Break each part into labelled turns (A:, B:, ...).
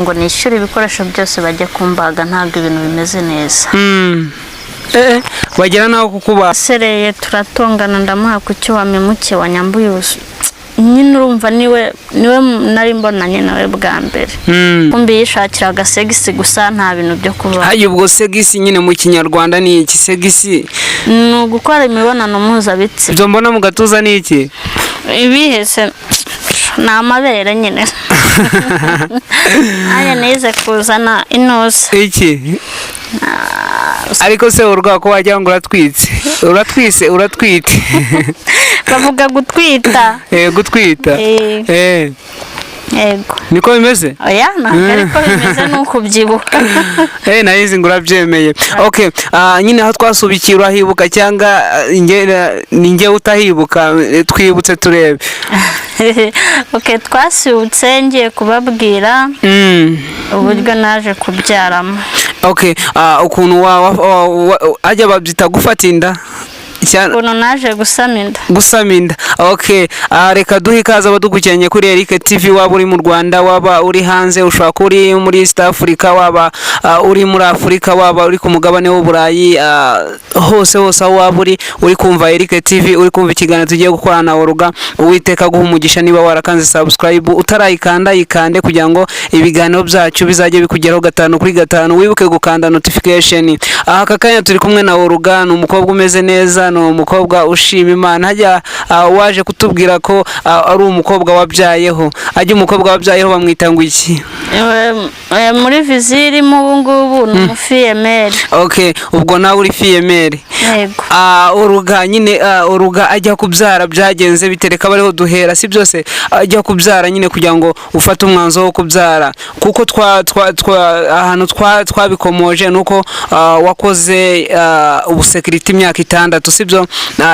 A: ngo nishyure ibikoresho byose bajye kumbaga ntabwo ibintu bimeze neza.
B: bagera naho kukuba
A: sereye turatongana ndamuha kucyo wamemuke wanyambuye nyine urumva niwe nari mbonanye nawe bwa mbere. Kumbi yishakira agasegisi gusa nta bintu byo kuba.
B: Hayo ubwo segisi nyine mu kinyarwanda ni iki segisi?
A: No gukora imibonano mpuzabitsina.
B: Ibyo mbona mu gatuza ni iki?
A: Ibihese ni amabere nyine. Aya nize kuzana inoze.
B: Iki? Ariko se urwa ko wajya ngo uratwite
A: bavuga gutwita.
B: Gutwita.
A: Yego.
B: Niko bimeze?
A: Oya ntabwo ariko bimeze nuko ubyibuka.
B: Nayizi ngo urabyemeye. Okay, nyine aho twasubikiye urahibuka cyangwa ninge utahibuka twibutse turebe.
A: Okay, twasubutse ngiye kubabwira uburyo naje kubyaramo.
B: Okay, ukuntu ajya babyita gufata inda
A: ukuntu naje
B: gusama inda. Okay, reka duhe ikaze abadukurikiranye kuri Eric TV, waba uri mu Rwanda, waba uri hanze, ushobora kuri muri East Africa, waba uri muri Africa, waba uri ku mugabane w'Uburayi, hose aho waba uri kumva Eric TV, uri kumva ikiganiro tugiye gukorana na Oruga. Uwiteka guha umugisha niba warakanze subscribe, utarayikanda yikande kugira ngo ibiganiro byacu bizajye bikugeraho 5 kuri 5. Wibuke gukanda notification. Aka kanya turi kumwe na Oruga, ni umukobwa umeze neza, no umukobwa ushima Imana. Hajya waje kutubwira ko ari umukobwa wabyayeho. Ajya umukobwa wabyayeho bamwita ngo iki?
A: Muri viziri mu ngubu ni umufiyemeri.
B: Okay, ubwo nawe uri fiyemeri.
A: Yego.
B: Oruga nyine Oruga ajya kubyara byagenze bitereka bariho duhera si byose. Ajya kubyara nyine kugira ngo ufate umwanzo wo kubyara, kuko ahantu twabikomoje nuko wakoze ubusekiriti imyaka 6 sibyo.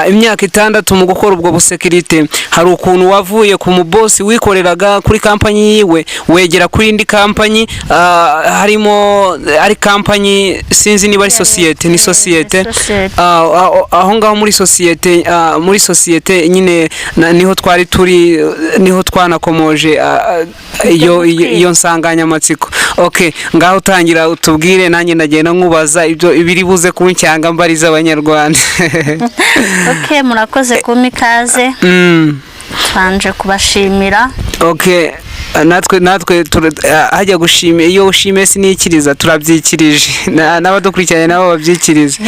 B: Imyaka 6 mu gukora ubwo busekiriti hari ukuntu wavuye ku mubosi wikoreraga kuri company yiwe wegera kuri indi company, harimo ari company sinzi niba ari societe ni societe. Aho ngaho muri societe nyine niho twari turi, niho twanakomoje iyo nsanganyamatsiko. Okay, ngaho tangira utubwire nanjye ndagenda nkubaza ibyo ibiri buze kuncyanga mbariza abanyarwanda.
A: Okay, murakoze kumikaze. Twanje kubashimira.
B: Okay, natwe hajya gushimira, iyo ushime sinikiriza turabyikirije n'abadukurikiranye nabo babyikirize.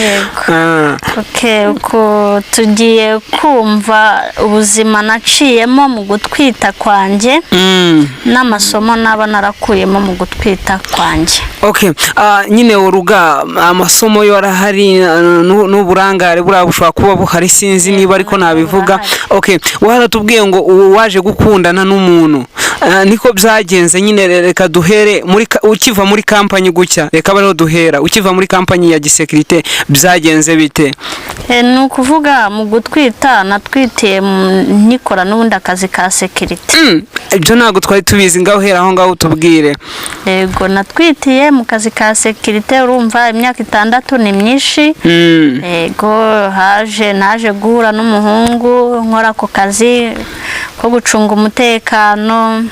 A: Okay, uko tugiye kumva ubuzima naciyemo mu gutwita kwanjye n'amasomo naba narakuyemo mu gutwita kwanjye.
B: Okay, nyine Oruga amasomo yo arahari n'uburangare burabushwa kuba buhari sinzi niba ariko nabivuga. Okay, waratubwiye ngo waje gukundana n'umuntu, niko byagenze nyine. Reka duhere ukiva muri company gucya, reka bariho duhera ukiva muri company ya gisekirite byagenze bite?
A: Ni ukuvuga mu gutwita natwitiye nikora n'ubundi akazi ka sekirite.
B: Ibyo ntabwo twari tubizi, ngaho hera aho ngaho utubwire.
A: Yego, natwitiye mu kazi ka sekirite. Urumva imyaka 6 ni myinshi. Yego, naje guhura n'umuhungu nkora ako kazi ko gucunga umutekano.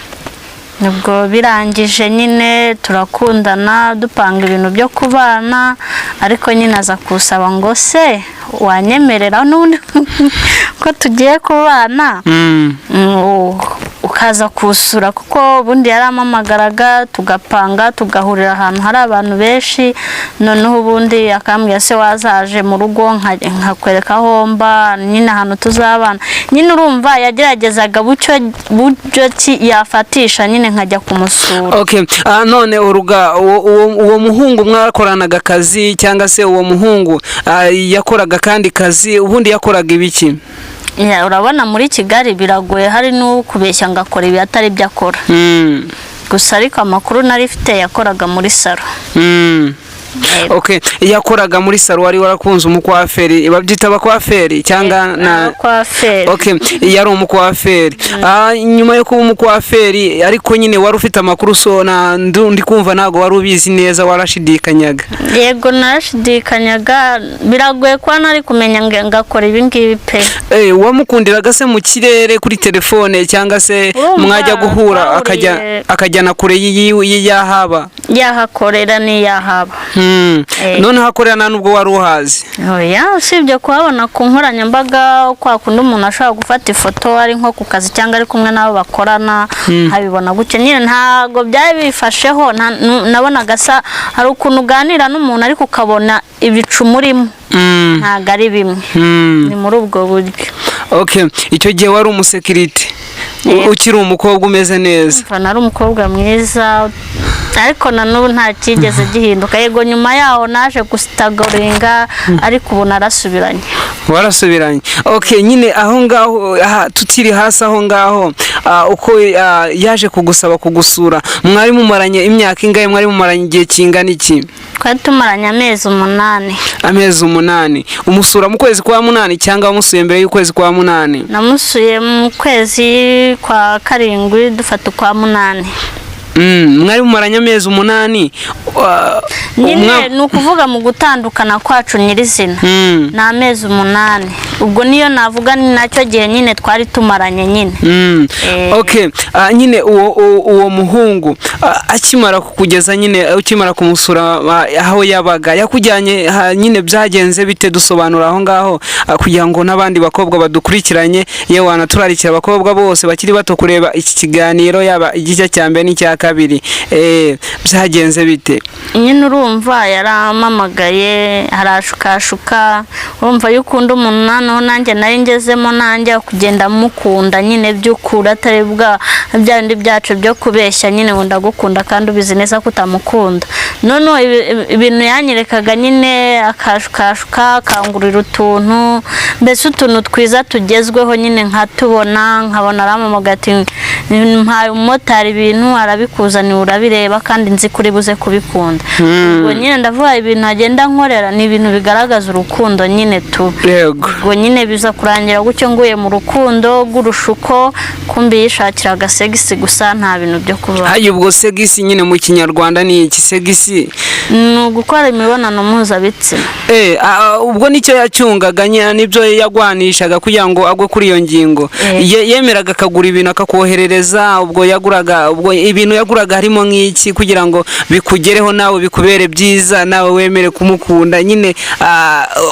A: Nubwo birangije nyine turakundana dupanga ibintu byo kubana, ariko nyine aza kusaba ngo se wanyemerera n'undi ko tugiye kubana ukaza kusura, kuko ubundi yaramamagaraga tugapanga tugahurira ahantu hari abantu benshi. Noneho ubundi akambwira se wazaje mu rugo nkakwereka aho mba nyine ahantu tuzabana. Nyine urumva yageragezaga buryo ki yafatisha nyine nkajya kumusura.
B: Okay, none Oruga uwo muhungu mwarakoranaga akazi cyangwa se uwo muhungu yakoraga kandi kazi, ubundi yakoraga ibiki?
A: Urabona muri Kigali biragoye, hari n'ukubeshya ngakora ibi atari byo akora. Gusa ariko amakuru nari mfite yakoraga muri salo.
B: Okay, yakoraga muri salo wari warakunze umukwaferi, babyita abakwaferi cyangwa na
A: abakwaferi.
B: Okay, yari umukwaferi. Nyuma yo kuba umukwaferi ariko nyine wari ufite amakuru so ndi kumva ntago wari ubizi neza, warashidikanyaga.
A: Yego narashidikanyaga, biragoye kwa nari kumenya ngakora ibi ngibi pe.
B: Wamukundiraga se mu kirere kuri telefone cyangwa se mwajya guhura akajyana kure y'iyahaba?
A: Yahakorera ni yahaba.
B: None hakorera nta nubwo wari uhazi?
A: Oya, usibye kuhabona ku nkoranyambaga kwa kundi umuntu ashobora gufata ifoto ari nko ku kazi cyangwa ari kumwe n'abo bakorana habibona gutyo nyine, ntago byari bifasheho. Nabonaga sa hari ukuntu uganira n'umuntu ariko ukabona ibicu murimo ntago ari bimwe. Ni muri ubwo buryo.
B: Okay, icyo gihe wari umusekirite ukiri umukobwa umeze neza?
A: Nari umukobwa mwiza ariko nanubu nta kigeze gihinduka. Yego nyuma yaho naje gusitagoringa ariko ubu narasubiranye.
B: Warasubiranye. Okay, nyine aho ngaho tukiri hasi aho ngaho uko yaje kugusaba kugusura, mwari mumaranye imyaka ingahe? Mwari mumaranye igihe kingana iki?
A: Twari tumaranye amezi 8.
B: Amezi 8. Umusura mu kwezi kwa 8 cyangwa wamusuye mbere y'ukwezi kwa 8?
A: Namusuye mu kwezi kwa 7 dufata kwa 8.
B: Mwari mumaranye amezi 8.
A: Nyine nukuvuga mu gutandukana kwacu nyirizina na amezi 8. Ubwo niyo navuga ni nacyo gihe nyine twari tumaranye nyine.
B: Okay, nyine uwo muhungu akimara kukugeza nyine ukimara kumusura aho yabaga yakujyanye nyine byagenze bite? Dusobanura aho ngaho kugira ngo n'abandi bakobwa badukurikiranye yewe wanaturarikira abakobwa bose bakiri bato kureba iki kiganiro, yaba igice cya mbere n'icya kabiri. Byagenze bite?
A: Nyine urumva yaramamagaye harashukashuka, urumva yukunda umuntu naho nanjye nari ngezemo nanjye kugenda mukunda nyine by'ukuri atari bwa byandi byacu byo kubeshya nyine wenda gukunda kandi ubizi neza kutamukunda. None ibintu yanyerekaga nyine akashukashuka akangurira utuntu, mbese utuntu twiza tugezweho nyine nkatubona nkabona aramamagaye ati mpaye umumotari ibintu arabikuzanira urabireba kandi nzi kuri buze kubikunda. Ubwo nyine ndavuga ibintu agenda nkorera ni ibintu bigaragaza urukundo nyine tu. Ubwo nyine biza kurangira gutyo nguye mu rukundo rw'urushuko, kumbi yishakiraga segisi gusa nta bintu byo kuba.
B: Haye ubwo segisi nyine mu Kinyarwanda ni iki segisi?
A: Ni gukora imibonano mpuzabitsina.
B: Ubwo nicyo yacyungaga nibyo yagwanishaga kugira ngo agwe kuri iyo ngingo. Yemeraga akagura ibintu akakoherereza, ubwo ibintu yaguraga harimo nk'iki kugira ngo bikugereho nawe bikubere byiza nawe wemere kumukunda nyine,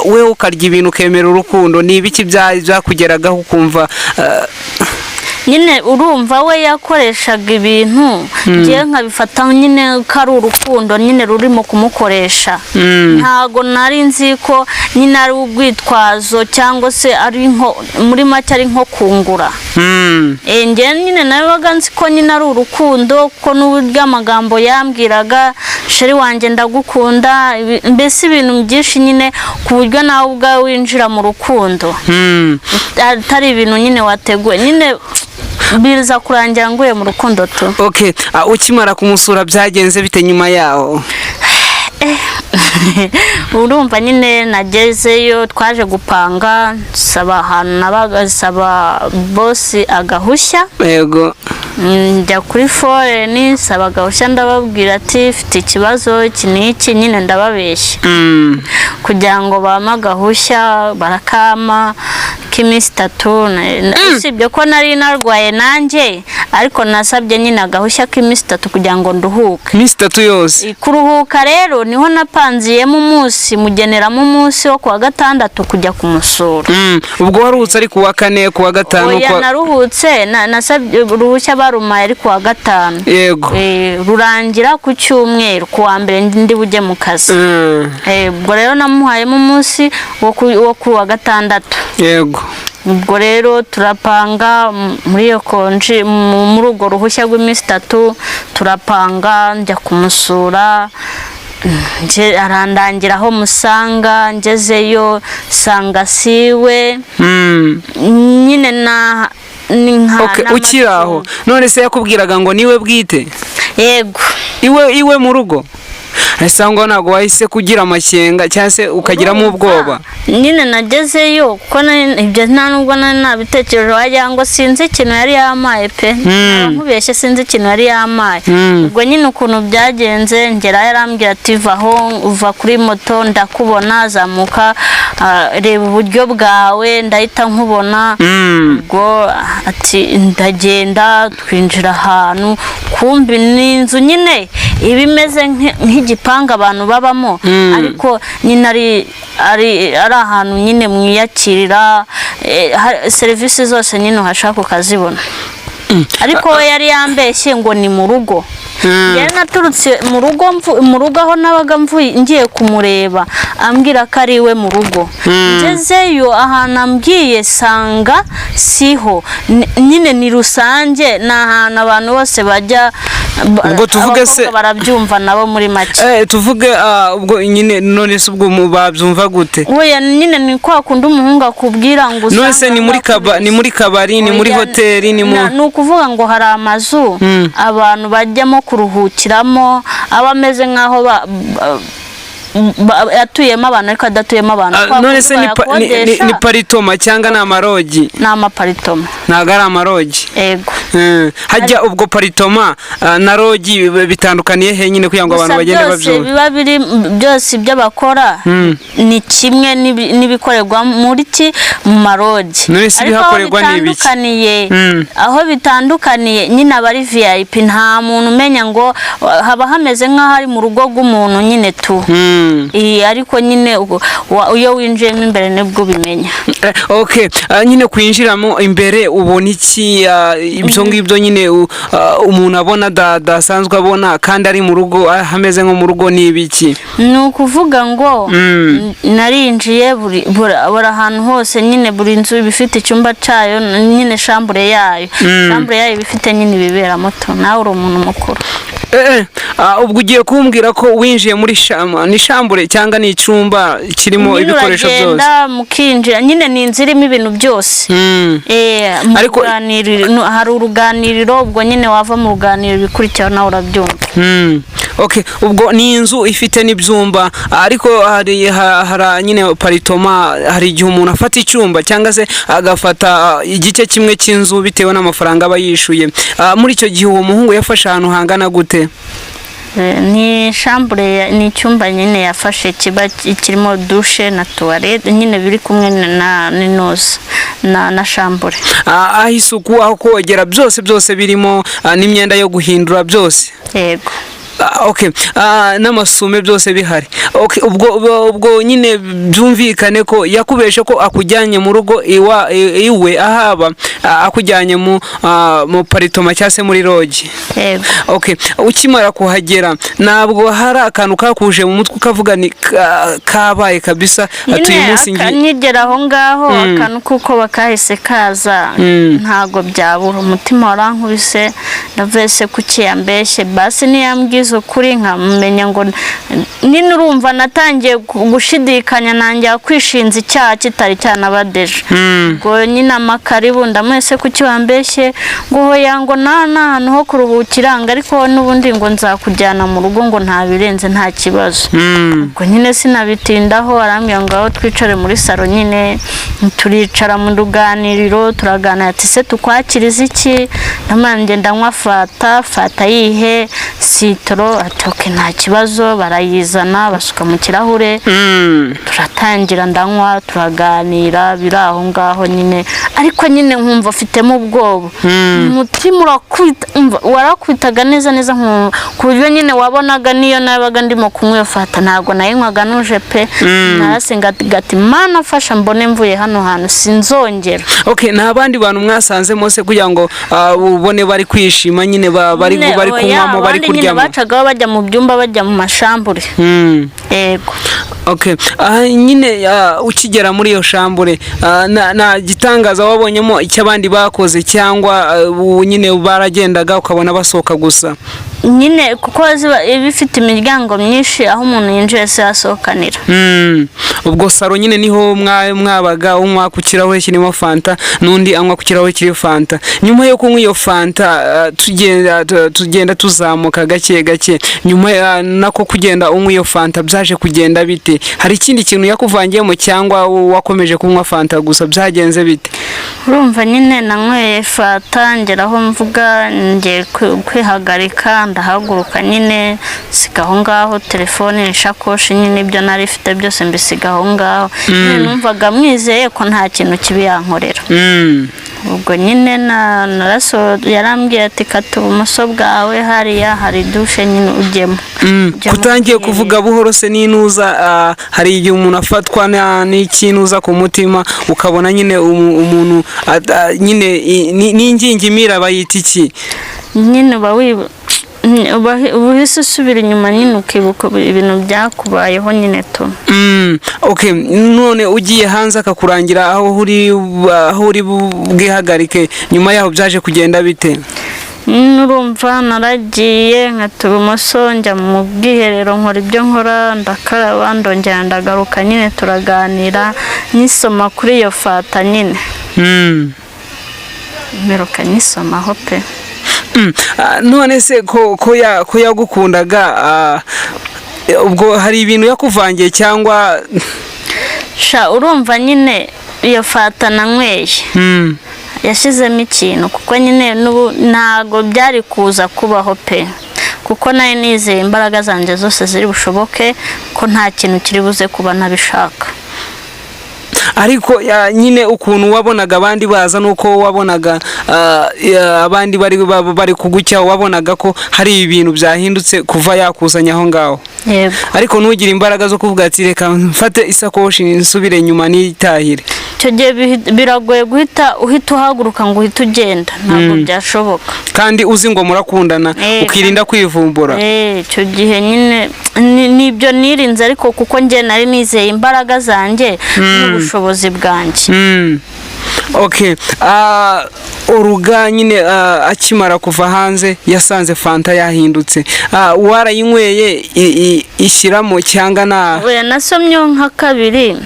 B: we ukarya ibintu ukemera urukundo. Ni ibiki byakugeragaho ukumva
A: nyine urumva we yakoreshaga ibintu ngiye nkabifata nyine ko ari urukundo nyine rurimo kumukoresha. Ntago nari nzi ko nyine ari ubwitwazo cyangwa se ari nko muri make ari nko kungura. Ngiye nyine nabaga nzi ko nyine ari urukundo ko n'uburyo amagambo yambwiraga sheri wanjye ndagukunda, mbese ibintu byinshi nyine ku buryo nawe ubwawe winjira mu rukundo atari ibintu nyine wateguye nyine biza kurangira nguye mu rukundo tu.
B: Okay, ukimara kumusura byagenze bite nyuma yaho?
A: Urumva nyine nagezeyo twaje gupanga saba ahantu nabagasaba boss agahushya.
B: Yego.
A: Njya kuri foreni saba agahushya ndababwira ati mfite ikibazo iki n'iki nyine ndababeshya kugira ngo bama agahushya barakama k'iminsi 3. Usibye ko nari narwaye nanjye ariko nasabye nyine agahushya k'iminsi 3 kugira ngo nduhuke.
B: Iminsi 3 yose?
A: Kuruhuka rero niho napanziyemo umunsi mugeneramo umunsi wo kuwa 6 kujya kumusura.
B: Ubwo waruhutse ari kuwa 4 kuwa 5?
A: Oya naruhutse nasabye uruhushya barumaye ari kuwa 5.
B: Yego.
A: Rurangira ku cyumweru kuwa mbere ndi bujye mu kazi. Ubwo rero namuhayemo umunsi wo kuwa 6.
B: Yego.
A: Ubwo rero turapanga muri iyo konji muri urwo ruhushya rw'iminsi 3 turapanga njya kumusura. Arandangiraho musanga ngezeyo sanga siwe nyine na
B: Okay, ukiraho none se yakubwiraga ngo niwe bwite?
A: Yego.
B: Iwe mu rugo? ese ngo ntabwo wahise kugira amakenga cyangwa se ukagiramo ubwoba?
A: nyine nagezeyo kuko ibyo nta nubwo nabitekereje wagira ngo sinzi ikintu yari yamaye pe nkubeshye sinzi ikintu yari yamaye. ubwo nyine ukuntu byagenze ngera yarambwira ati uva kuri moto ndakubona, zamuka reba uburyo bwawe ndahita nkubona. ubwo ati ndagenda twinjira ahantu, kumbi ni inzu nyine iba imeze nk'igipangu abantu babamo, ariko nyine ari ahantu nyine mwiyakirira, serivisi zose nyine uhashaka ukazibona. ariko we yari yambeshye ngo ni mu rugo. yari naturutse mu rugo aho nabaga ngiye kumureba, ambwira ko ari iwe mu rugo. ngezeyo ahantu ambwiye sanga siho, nyine ni rusange, ni ahantu abantu bose bajya.
B: ubwo tuvuge se
A: barabyumva nabo muri make.
B: tuvuge ubwo nyine none se ubwo babyumva gute?
A: we nyine ni kwa kundi umuhungu akubwira ngo usanga
B: none se ni muri kabari, ni muri hoteli, ni
A: ukuvuga ngo hari amazu abantu bajyamo kuruhukiramo, aba ameze nk'aho atuyemo abantu ariko adatuyemo abantu.
B: none se ni paritoma cyangwa ni amarogi?
A: ni amaparitoma.
B: ntabwo ari amarogi?
A: yego.
B: hajya ubwo paritoma na rogi bitandukaniye he nyine kugira ngo abantu bagende babyumva?
A: biba biri byose ibyo bakora ni kimwe n'ibikorerwa muri mu marogi.
B: none se ibihakorerwa ni ibiki?
A: aho bitandukaniye nyine aba ari VIP, nta muntu umenya ngo haba hameze nk'aho ari mu rugo rw'umuntu nyine tu. ariko nyine iyo winjiyemo imbere nibwo ubimenya.
B: okay, nyine kwinjiramo imbere ubona iki? ibyo ngibyo nyine umuntu abona dasanzwe abona kandi ari mu rugo, hameze nko mu rugo, ni ibiki?
A: ni ukuvuga ngo narinjiye buri ahantu hose, nyine buri nzu ibifite icyumba cyayo, nyine shambure yayo ibifite nyine ibibera moto. nawe uri umuntu mukuru.
B: ubwo ugiye kumbwira ko winjiye muri ni shambure cyangwa ni icyumba kirimo ibikoresho byose?
A: uragenda mukinjira, nyine ni inzu irimo ibintu byose. ariko hari uruganiriro, ubwo nyine wava mu ruganiriro bikurikira nawe urabyumva.
B: okay, ubwo ni inzu ifite n'ibyumba, ariko hari nyine paritoma, hari igihe umuntu afata icyumba cyangwa se agafata igice kimwe cy'inzu bitewe n'amafaranga aba yishuye. muri icyo gihe uwo muhungu yafashe ahantu hangana gute?
A: ni shambure, ni icyumba nyine yafashe kiba kirimo dushe na tuwarete, nyine biri kumwe n'inoza na shambure.
B: aho isuku, aho kogera, byose birimo, n'imyenda yo guhindura byose?
A: yego.
B: okay, n'amasume byose bihari. okay, ubwo nyine byumvikane ko yakubeshe ko akujyanye mu rugo iwe ahaba, akujyanye mu paritoma cyangwa se muri rogi.
A: yego.
B: okay, ukimara kuhagera ntabwo hari akantu kakuje mu mutwe ukavuga ni kabaye kabisa atuye munsi
A: nkigera aho ngaho, akantu kuko bakahise kaza, ntago byabura. umutima warankubise, ndavese kukiyambeshye, basi niyambwiza ukuri nkamenya ngo nini. urumva natangiye gushidikanya, nanjye kwishinza icyaha kitari cyanabadeje. ngo nyine amakaribu ndamwese kukiwambeshye, ngo hoya ngo ahantu ho kuruhukira, ariko n'ubundi ngo nzakujyana mu rugo, ngo nta birenze nta kibazo. ubwo nyine sinabitindaho, arambwira ngo aho twicare muri salo, nyine turicara mu ruganiriro turaganira, ati se tukwakiriza iki? ndamanje ndanywa fata yihe sitoro, ati okay nta kibazo. barayizana basuka mu kirahure, turatangira ndanywa turaganira, biri aho ngaho nyine. ariko nyine nkumva afitemo ubwoba, umutima warakwitaga neza ku buryo nyine wabonaga niyo nabaga ndimo kunywa iyo fata ntabwo nayinywaga nuje pe. narasenga gati mana afasha mbone mvuye hano hantu sinzongera.
B: okay, nta bandi bantu mwasanzemo se kugira ngo ubone bari kwishima nyine, bari kunywamo, bari kuryamo?
A: bacaga bajya mu byumba, bajya mu mashambure. yego.
B: okay, nyine ukigera muri iyo shambure, nta gitangaza wabonyemo icyo abandi bakoze, cyangwa nyine baragendaga ukabona basohoka gusa?
A: nyine kuko iba ifite imiryango myinshi, aho umuntu yinjiye se yasohokanira.
B: ubwo saro nyine niho mwabaga unywa ku kirahure kirimo fanta n'undi anywa ku kirahure kiri fanta. Nyuma yo kunywa iyo fanta tugenda tuzamuka gake gake, nyuma nako kugenda unywa iyo fanta byaje kugenda bite? Hari ikindi kintu yakuvangiyemo cyangwa wakomeje kunywa fanta gusa, byagenze bite?
A: Urumva nyine nanyweye fanta ngeraho mvuga ngiye kwihagarika, ndahaguruka nyine sigaho ngaho telefone n'ishakoshi nyine ibyo nari mfite byose mbisigaho ngaho. Nyine numvaga mwizeye ko nta kintu kibi yankorera. Ubwo nyine naraso yarambwiye ati kata ubumoso bwawe hariya hari dushe nyine ujyemo.
B: Kutangiye kuvuga buhoro se ninuza, hari igihe umuntu afatwa n'ikinuza ku mutima ukabona nyine umuntu nyine n'ingingimira bayita iki
A: nyine uhise usubira inyuma nyine ukibuka ibintu byakubayeho nyine tu.
B: Okay, none ugiye hanze akakurangira aho uri bwihagarike, nyuma yaho byaje kugenda bite?
A: Urumva naragiye nkata ibumoso njya mu bwiherero nkora ibyo nkora, ndakaraba ndongera ndagaruka nyine turaganira nyisoma kuri iyo fata nyine. Meruka nyisomaho pe.
B: None se ko yagukundaga, ubwo hari ibintu yakuvangiye cyangwa?
A: Urumva nyine iyo fata nanyweye yashizemo ikintu, kuko nyine ntago byari kuza kubaho pe, kuko nayo nizeye imbaraga zanjye zose ziri bushoboke ko nta kintu kiri buze kuba nabishaka.
B: Ariko nyine ukuntu wabonaga abandi baza nuko wabonaga abandi bari kugucya, wabonaga ko hari ibintu byahindutse kuva yakuzanya aho ngaho.
A: Yego.
B: Ariko nugira imbaraga zo kuvuga ati reka mfate isakoshi nsubire nyuma nitahire.
A: Icyo gihe biragoye uhita uhaguruka ngo uhite ugenda, ntabwo byashoboka.
B: Kandi uzi ngo murakundana ukirinda kwivumbura.
A: Icyo gihe nyine nibyo nirinze, ariko kuko njye nari nizeye imbaraga zanjye n'ubushobozi bwanjye.
B: Okay, Uruga nyine akimara kuva hanze yasanze fanta yahindutse, warayinyweye ishyiramo cyangwa na?
A: Oya, nasomyeho nka kabiri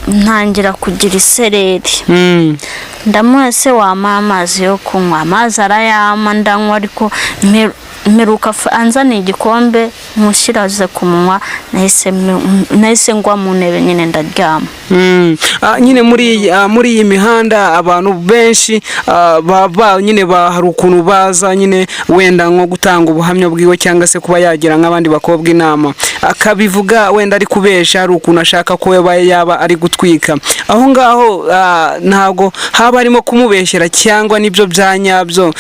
A: ntangira kugira isereri. Ndamuha se wampa amazi yo kunywa, amazi arayama ndanywa, ariko mperuka anzaniye igikombe mushyiraze ku munwa, nahise ngwa mu ntebe nyine ndaryama.
B: Nyine muri iyi mihanda abantu benshi nyine hari ukuntu baza nyine wenda nko gutanga ubuhamya bwiwe cyangwa se kuba yagira nk'abandi bakobwa inama, akabivuga wenda ari kubesha, hari ukuntu ashaka ko yaba ari gutwika. Aho ngaho ntago haba harimo kumubeshyera cyangwa nibyo bya nyabyo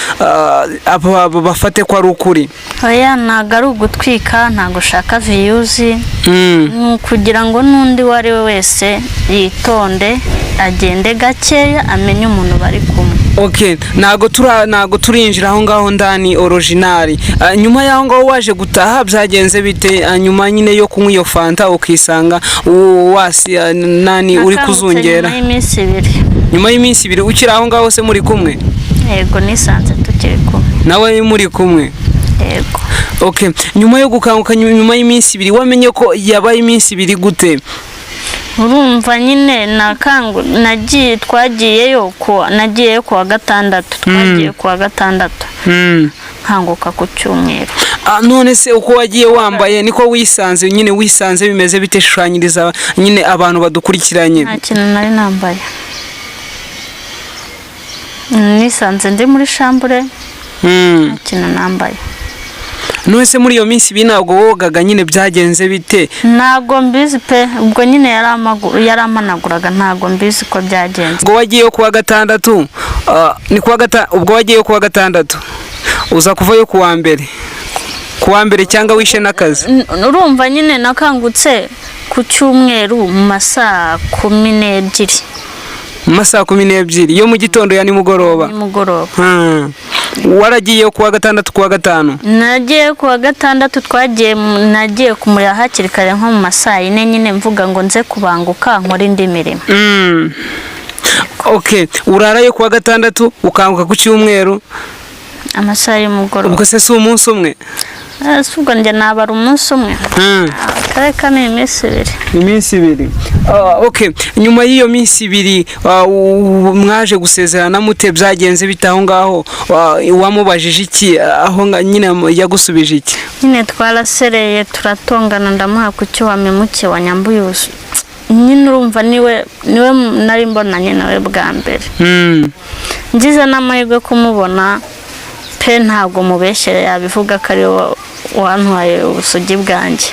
B: bafate ko ari ukuri?
A: Oya, ntago ari ugutwika, ntago ushaka viyuzi, kugira ngo n'undi uwo ari we wese yitonde agende gakeya amenye umuntu bari kumwe.
B: Okay, ntago turinjira aho ngaho ndani original. Nyuma yaho ngaho waje gutaha byagenze bite? Nyuma nyine yo kunywa iyo fanta ukisanga uri kuzungera nyuma y'iminsi 2 ukiri aho ngaho se muri kumwe?
A: Yego, nisanze tukiri kumwe.
B: Nawe muri kumwe?
A: Yego.
B: Okay, nyuma yo gukanguka nyuma y'iminsi 2 wamenye ko yabaye iminsi 2 gute?
A: Urumva nyine nagiye twagiyeyo kuwa gatandatu, twagiye kuwa gatandatu nkanguka ku cyumweru.
B: None se uko wagiye wambaye niko wisanze bimeze bite? Shushanyiriza nyine abantu badukurikiranye.
A: Nta kintu nari nambaye, nisanze ndi muri shambure, nta kintu nambaye.
B: None se muri iyo minsi 2 ntabwo wogaga nyine byagenze bite?
A: Ntago mbizi pe, ubwo nyine yaramanaguraga, ntago mbizi ko byagenze.
B: Ubwo wagiye kuwa gatandatu, ubwo wagiye kuwa gatandatu uza kuvayo kuwa mbere cyangwa wishe n'akazi?
A: Urumva nyine nakangutse ku cyumweru mu masaa 12.
B: Mu masaa 12 yo mu gitondo ya nimugoroba? Waragiye kuwa gatandatu kuwa gatanu?
A: Nagiye kuwa gatandatu, nagiye kumurira hakiri kare nko mu masaa 4 nyine mvuga ngo nze kubanguka nkora indi mirimo.
B: Okay, urarayo kuwa gatandatu ukanguka ku cyumweru
A: amasaha y'umugoroba.
B: Ubwo se si umunsi umwe?
A: Ubwo njye nabara umunsi umwe. reka ni iminsi 2.
B: Iminsi 2. Okay, nyuma y'iyo minsi 2 mwaje gusezerana mute, byagenze bitaho ngaho? Wamubajije iki aho nyine yagusubije iki?
A: Nyine twarasereye turatongana, ndamuha kucyo wamemuke wanyambuye ubusa. Nyine urumva niwe nari mbonanye nawe bwa mbere. Ngize n'amahirwe kumubona pe, ntabwo mubeshere yabivuga ko ari wantwaye ubusugi bwanjye.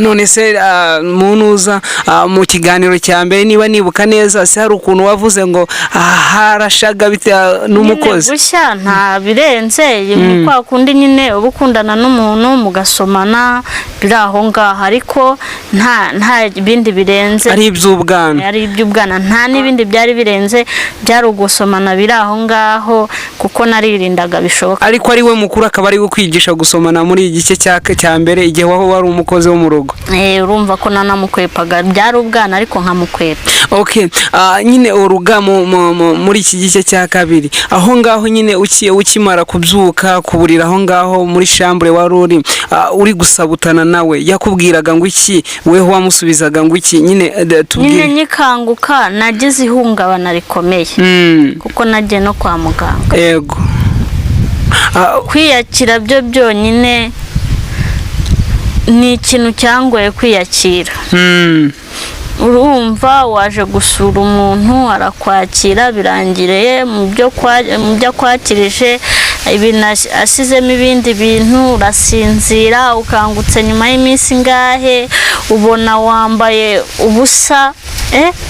B: None se munuza mu kiganiro cya mbere niba nibuka neza, se hari ukuntu wavuze ngo harashaga bite n'umukozi?
A: Gushya nta birenze, kwa kundi nyine ubukundana n'umuntu mugasomana biraho ngaho, ariko nta bindi birenze.
B: Ari iby'ubwana.
A: Ari iby'ubwana, nta n'ibindi byari birenze, byari ugusomana biraho ngaho, kuko naririndaga bishoboka.
B: Ariko ari we mukuru akaba ari kwigisha gusomana muri igice cya mbere, igihe waho wari umukozi wo mu rugo.
A: Urumva ko nanamukwepaga, byari ubwana ariko nkamukwepa.
B: Okay, nyine uruga muri iki gice cya kabiri, aho ngaho nyine ukimara kubyuka kuburira aho ngaho muri chambre wari uri gusabutana nawe, yakubwiraga ngo iki, weho wamusubizaga ngo iki? Nyine
A: nyine nyikanguka nagize ihungabana rikomeye, kuko nagiye no kwa muganga.
B: Yego.
A: Kwiyakira byo byonyine ni ikintu cyangoye kwiyakira. Urumva waje gusura umuntu arakwakira, birangiriye mu byo akwakirije ibintu asizemo ibindi bintu, urasinzira ukangutse nyuma y'iminsi ngahe ubona wambaye ubusa,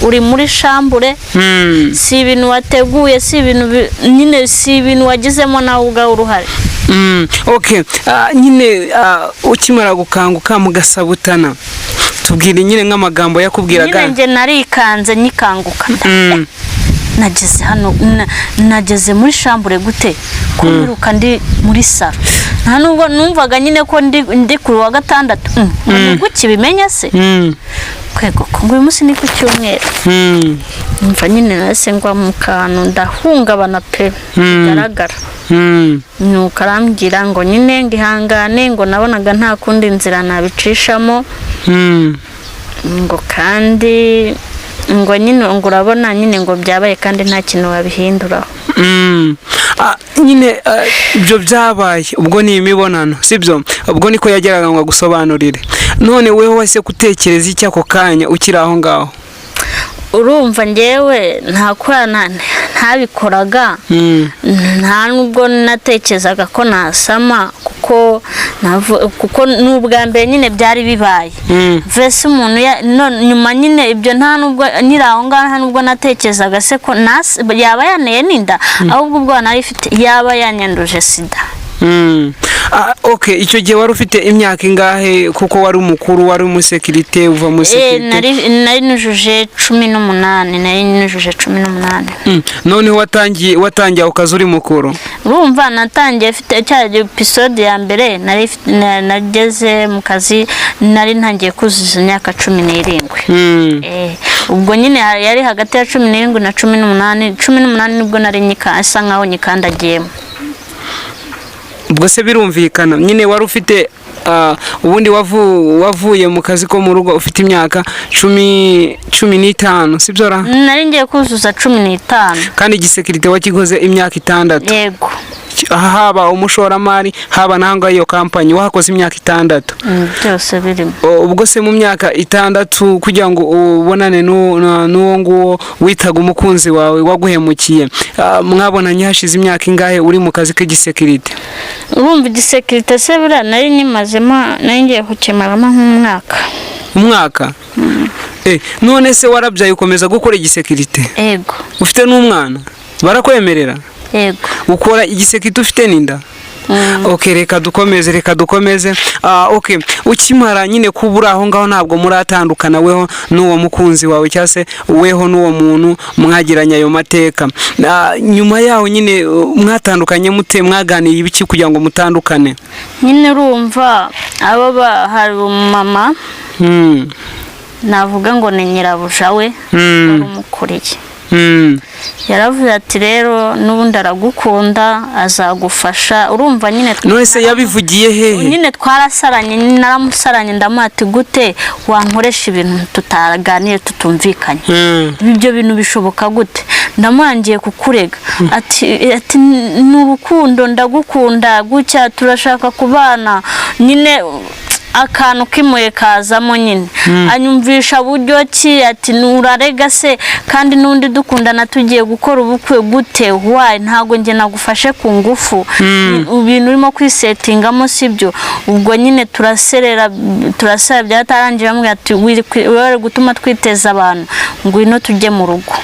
A: uri muri shambure. Si ibintu wateguye, si ibintu nyine, si ibintu wagizemo nawe ubwawe uruhare.
B: Okay, nyine ukimara gukanguka mugasabutana, tubwire nyine nk'amagambo yakubwiraga.
A: Nyine nge narikanze nyikanguka, nageze hano, nageze muri shambure gute ko niruka ndi muri saro, nta nubwo numvaga nyine ko ndi kuri wa 6. Nubwo kibimenya se kwego ko uyu munsi ni ku cyumweru. Mva nyine nase ngwa mu kantu ndahungabana pe bigaragara. Nuko arambwira ngo nyine ngihangane, ngo nabonaga nta kundi nzira nabicishamo, ngo kandi ngo nyine ngo urabona nyine ngo byabaye kandi nta kintu wabihinduraho.
B: Nyine ibyo byabaye ubwo ni imibonano, sibyo? Ubwo niko yageraga ngo gusobanurire. None weho wese kutekereza iki ako kanya ukiri aho ngaho?
A: Urumva ngewe ntabikoraga, nta nubwo natekerezaga ko nasama, kuko n'ubwa mbere nyine byari bibaye. Vese umuntu nyuma nyine ibyo nta nubwo nyiraho ngaho, nta nubwo natekerezaga se ko yaba yaneye n'inda, ahubwo ubwo nari ifite yaba yanyanduje sida.
B: Okay, icyo gihe wari ufite imyaka ingahe, kuko wari umukuru, wari umusekirite, uva mu sekirite?
A: Nari nujuje 18, nari nujuje 18.
B: None watangiye ukaza uri mukuru?
A: Urumva natangiye mfite cya episode ya mbere, nageze mu kazi nari ntangiye kuzuza imyaka 17. Ubwo nyine yari hagati ya 17 na 18. 18 nibwo nari asa nkaho nyikandagiyemo.
B: Ubwo se birumvikana nyine wari ufite ubundi wavuye mu kazi ko mu rugo ufite imyaka 15, sibyo ra?
A: Nari ngiye kuzuza 15.
B: Kandi igisekirite wakigoze imyaka 6.
A: Yego.
B: Haba umushoramari, haba nanga iyo kampani wakoze imyaka 6.
A: Byose birimo.
B: Ubwo se mu myaka 6 kugira ngo ubonane n'uwo nguwo witaga umukunzi wawe waguhemukiye, mwabonanye hashize imyaka ingahe uri mu kazi k'igisekirite?
A: Urumva igisekirite se bira nari nimazemo, nari ngiye kukemaramo nk'umwaka.
B: Umwaka? None se warabyaye ukomeza gukora igisekirite?
A: Yego.
B: Ufite n'umwana? Barakwemerera?
A: Yego.
B: Ukora igisekirite ufite n'inda? Okay, reka dukomeze. Okay, ukimara nyine kubura aho ngaho ntabwo muratandukana weho n'uwo mukunzi wawe, cyase weho n'uwo muntu mwagiranye ayo mateka. Nyuma yaho nyine mwatandukanye mute, mwaganiye ibiki kugira ngo mutandukane?
A: Nyine urumva hari umama, navuga ngo ni nyirabuja we wari umukuriye. yaravuze ati rero n'ubundi aragukunda azagufasha. Urumva nyine
B: none se yabivugiye hehe?
A: nyine twarasaranye, naramusaranye ndamuha ati gute wankoresha ibintu tutaganiye tutumvikanye, ibyo bintu bishoboka gute? ndamuhangiye kukurega ati n'urukundo ndagukunda gutya turashaka kubana nyine akantu kimuye kazamo nyine anyumvisha buryo ki ati nurarega se kandi nundi dukundana tugiye gukora ubukwe gute why ntago nge nagufashe ku ngufu ibintu urimo kwisetingamo sibyo. ubwo nyine turasera byatarangira amwe ati were gutuma twiteza abantu ngwino tujye mu rugo.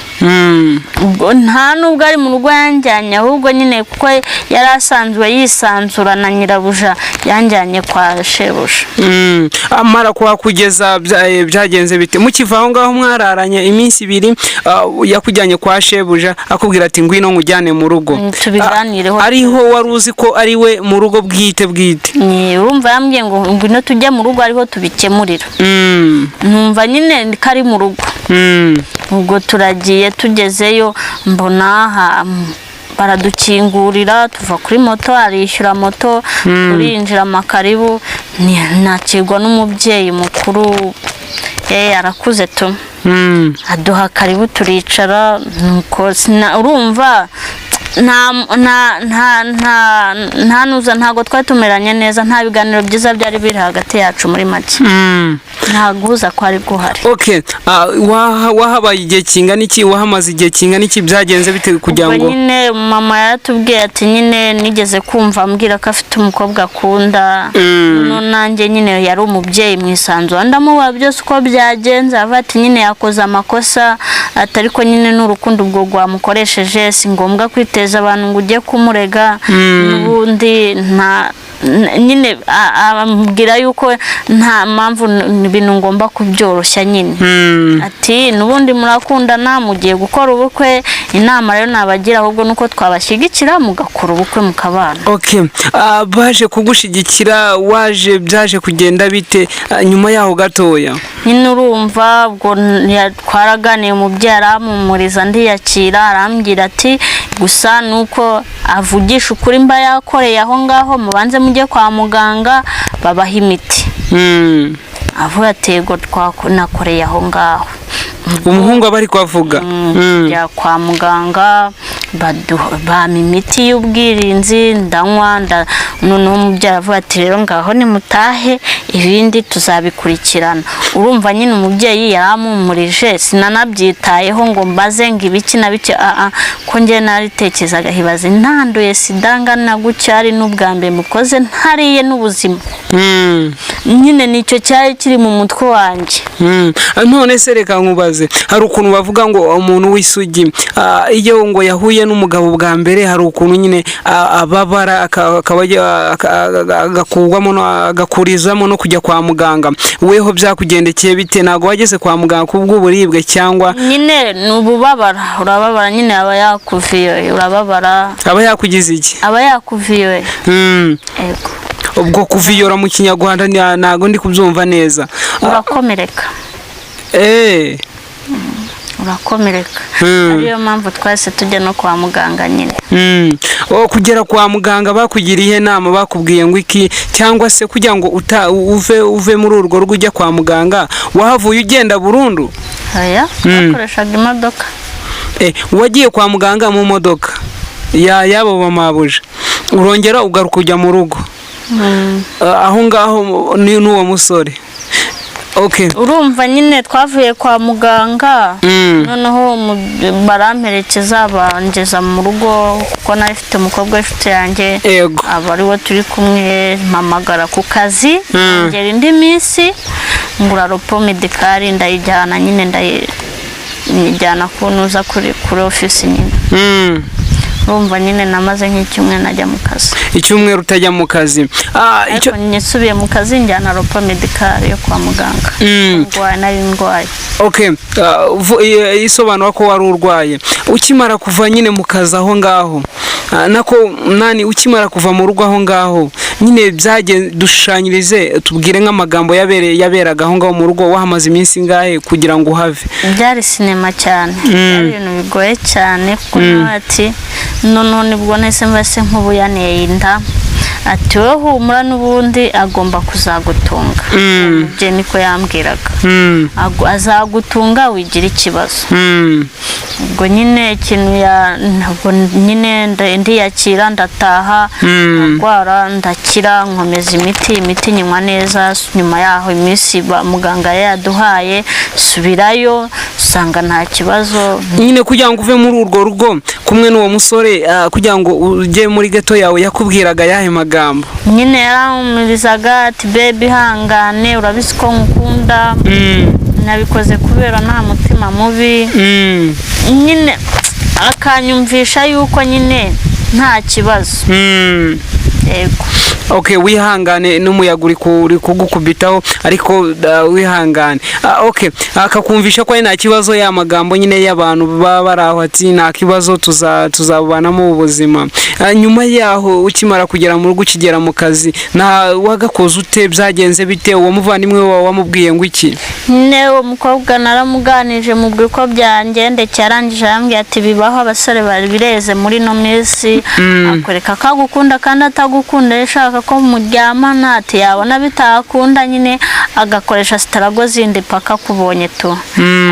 A: ubwo nta nubwo ari mu rugo yanjyanye ahubwo nyine kuko yari asanzwe yisanzura na nyirabuja yanjyanye kwa shebuja.
B: amara kuhakugeza byagenze bite? mukiva aho ngaho mwararanye iminsi 2 yakujyanye kwa shebuja akubwira ati ngwino nkujyane mu rugo
A: tubiganireho
B: ariho wari uzi ko ari we mu rugo bwite
A: urumva yambwiye ngo ngwino tujye mu rugo ariho tubikemurira. numva nyine kari mu rugo. ubwo turagiye tugezeyo mbona baradukingurira tuva kuri moto arishyura moto turinjira amakaribu nakirwa n'umubyeyi mukuru arakuze tu aduha karibu turicara nuko urumva ntago twari tumeranye neza nta biganiro byiza byari biri hagati yacu muri make nta guhuza kwari guhari.
B: Okay, wahabaye igihe kingana iki? wahamaze igihe kingana iki? byagenze bite kugira ngo
A: nyine mama yaratubwiye ati nyine nigeze kumva ambwira ko afite umukobwa akunda nanjye nyine yari umubyeyi mwisanzura ndamuba byose uko byagenze avuga ati nyine yakoze amakosa atari ko nyine n'urukundo ubwo rwamukoresheje si ngombwa kwiteza abantu ngo ujye kumurega n'ubundi nyine ambwira yuko nta mpamvu ibintu ngomba kubyoroshya nyine ati n'ubundi murakundana mugiye gukora ubukwe inama rero nabagira ahubwo nuko twabashyigikira mugakora ubukwe mukabana.
B: Okay, baje kugushigikira waje byaje kugenda bite nyuma yaho gatoya?
A: nyine urumva ubwo twaraganiye umubyeyi aramumuriza ndiyakira arambwira ati gusa nuko avugisha ukuri mba yakoreye aho ngaho mubanze mujye kwa muganga babaha imiti. avuga atego nakoreye aho ngaho
B: umuhungu abari kwavuga
A: ya kwa muganga bama imiti y'ubwirinzi ndanywa noneho umubyeyi avuga ati rero ngaho nimutahe ibindi tuzabikurikirana. urumva nyine umubyeyi yaramumurije sinanabyitayeho ngo mbaze ngo ibiki na bike ko nge naritekerezaga hibaze ntanduye sida ngana gutya ari n'ubwambe mukoze ntariye n'ubuzima nyine nicyo cyari kiri mu mutwe wanjye.
B: none se reka nkubaze hari ukuntu bavuga ngo umuntu w'isugi iyo ngo yahuye n'umugabo bwa mbere hari ukuntu nyine ababara agakurwamo agakurizamo no kujya kwa muganga. weho byakugendekeye bite? ntago wageze kwa muganga kubw'uburibwe cyangwa
A: nyine n'ububabara urababara nyine aba yakuviye urababara
B: aba yakugize iki?
A: aba yakuviye
B: ego ubwo kuviyora mu kinyarwanda ntago ndi kubyumva neza.
A: urakomereka urakomereka ariyo mpamvu twese tujya no kwa muganga nyine.
B: kugera kwa muganga bakugiriye inama bakubwiye ngo iki cyangwa se kugira ngo uve muri urwo rugo ujya kwa muganga wahavuye ugenda burundu?
A: oya bakoreshaga imodoka.
B: wagiye kwa muganga mu modoka yabo bamabuje urongera ugaruka ujya mu rugo aho ngaho n'uwo musore. Okay,
A: urumva nyine twavuye kwa muganga noneho baramperekeza bangeza mu rugo kuko nafite umukobwa w'ifite yanjye aba ari we turi kumwe mpamagara ku kazi ngera indi minsi ngura ropo medikari ndayijyana nyine ndayijyana kunuza kuri ofisi nyine. urumva nyine namaze nk'icyumweru najya mu kazi.
B: icyumweru utajya mu kazi?
A: ariko nisubiye mu kazi njyana ropa medikari yo kwa muganga ndwaye nari ndwaye.
B: Okay, isobanura ko wari urwaye ukimara kuva nyine mu kazi aho ngaho nako ukimara kuva mu rugo aho ngaho nyine dushushanyirize tubwire nk'amagambo yaberaga aho ngaho mu rugo, wahamaze iminsi ingahe kugira ngo uhave?
A: Byari sinema cyane, byari ibintu bigoye cyane kuko nawe ati noneho nibwo nahise mbese nk'ubu yaneye inda, ati wowe humura n'ubundi agomba kuzagutunga. Umubyeyi niko yambwiraga, azagutunga wigira ikibazo. Ubwo nyine ikintu ntabwo nyine ndiyakira, ndataha ndwara, ndakira, nkomeza imiti nywa neza. Nyuma yaho iminsi muganga yaduhaye subirayo, usanga nta kibazo.
B: Nyine kugira ngo uve muri urwo rugo kumwe n'uwo musore, kugira ngo ujye muri geto yawe, yakubwiraga yahe magambo?
A: Nyine yaramumirizaga ati baby hangane, urabizi ko ngukunda, nabikoze kubera nta mutima mubi. Nyine akanyumvisha yuko nyine nta kibazo. Yego.
B: Okay, wihangane n'umuyaga uri kugukubitaho, ariko wihangane. Okay, akakumvisha ko nta kibazo, ya magambo nyine y'abantu baba baraho ati nta kibazo, tuzabanamo ubuzima. Nyuma yaho ukimara kugera mu rugo, ukigera mu kazi, wagakoze ute? Byagenze bite? Uwo muvandimwe wawe wamubwiye ngo iki?
A: Ne umukobwa naramuganije mubwira ko byangendekeye, arangije yambwiye ati bibaho, abasore bari bireze muri no minsi, akwereka kagukunda kandi atagukunda, yashaka ko muryamana, ati yabona bitakunda nyine agakoresha sitarago zindi paka kubonye tu.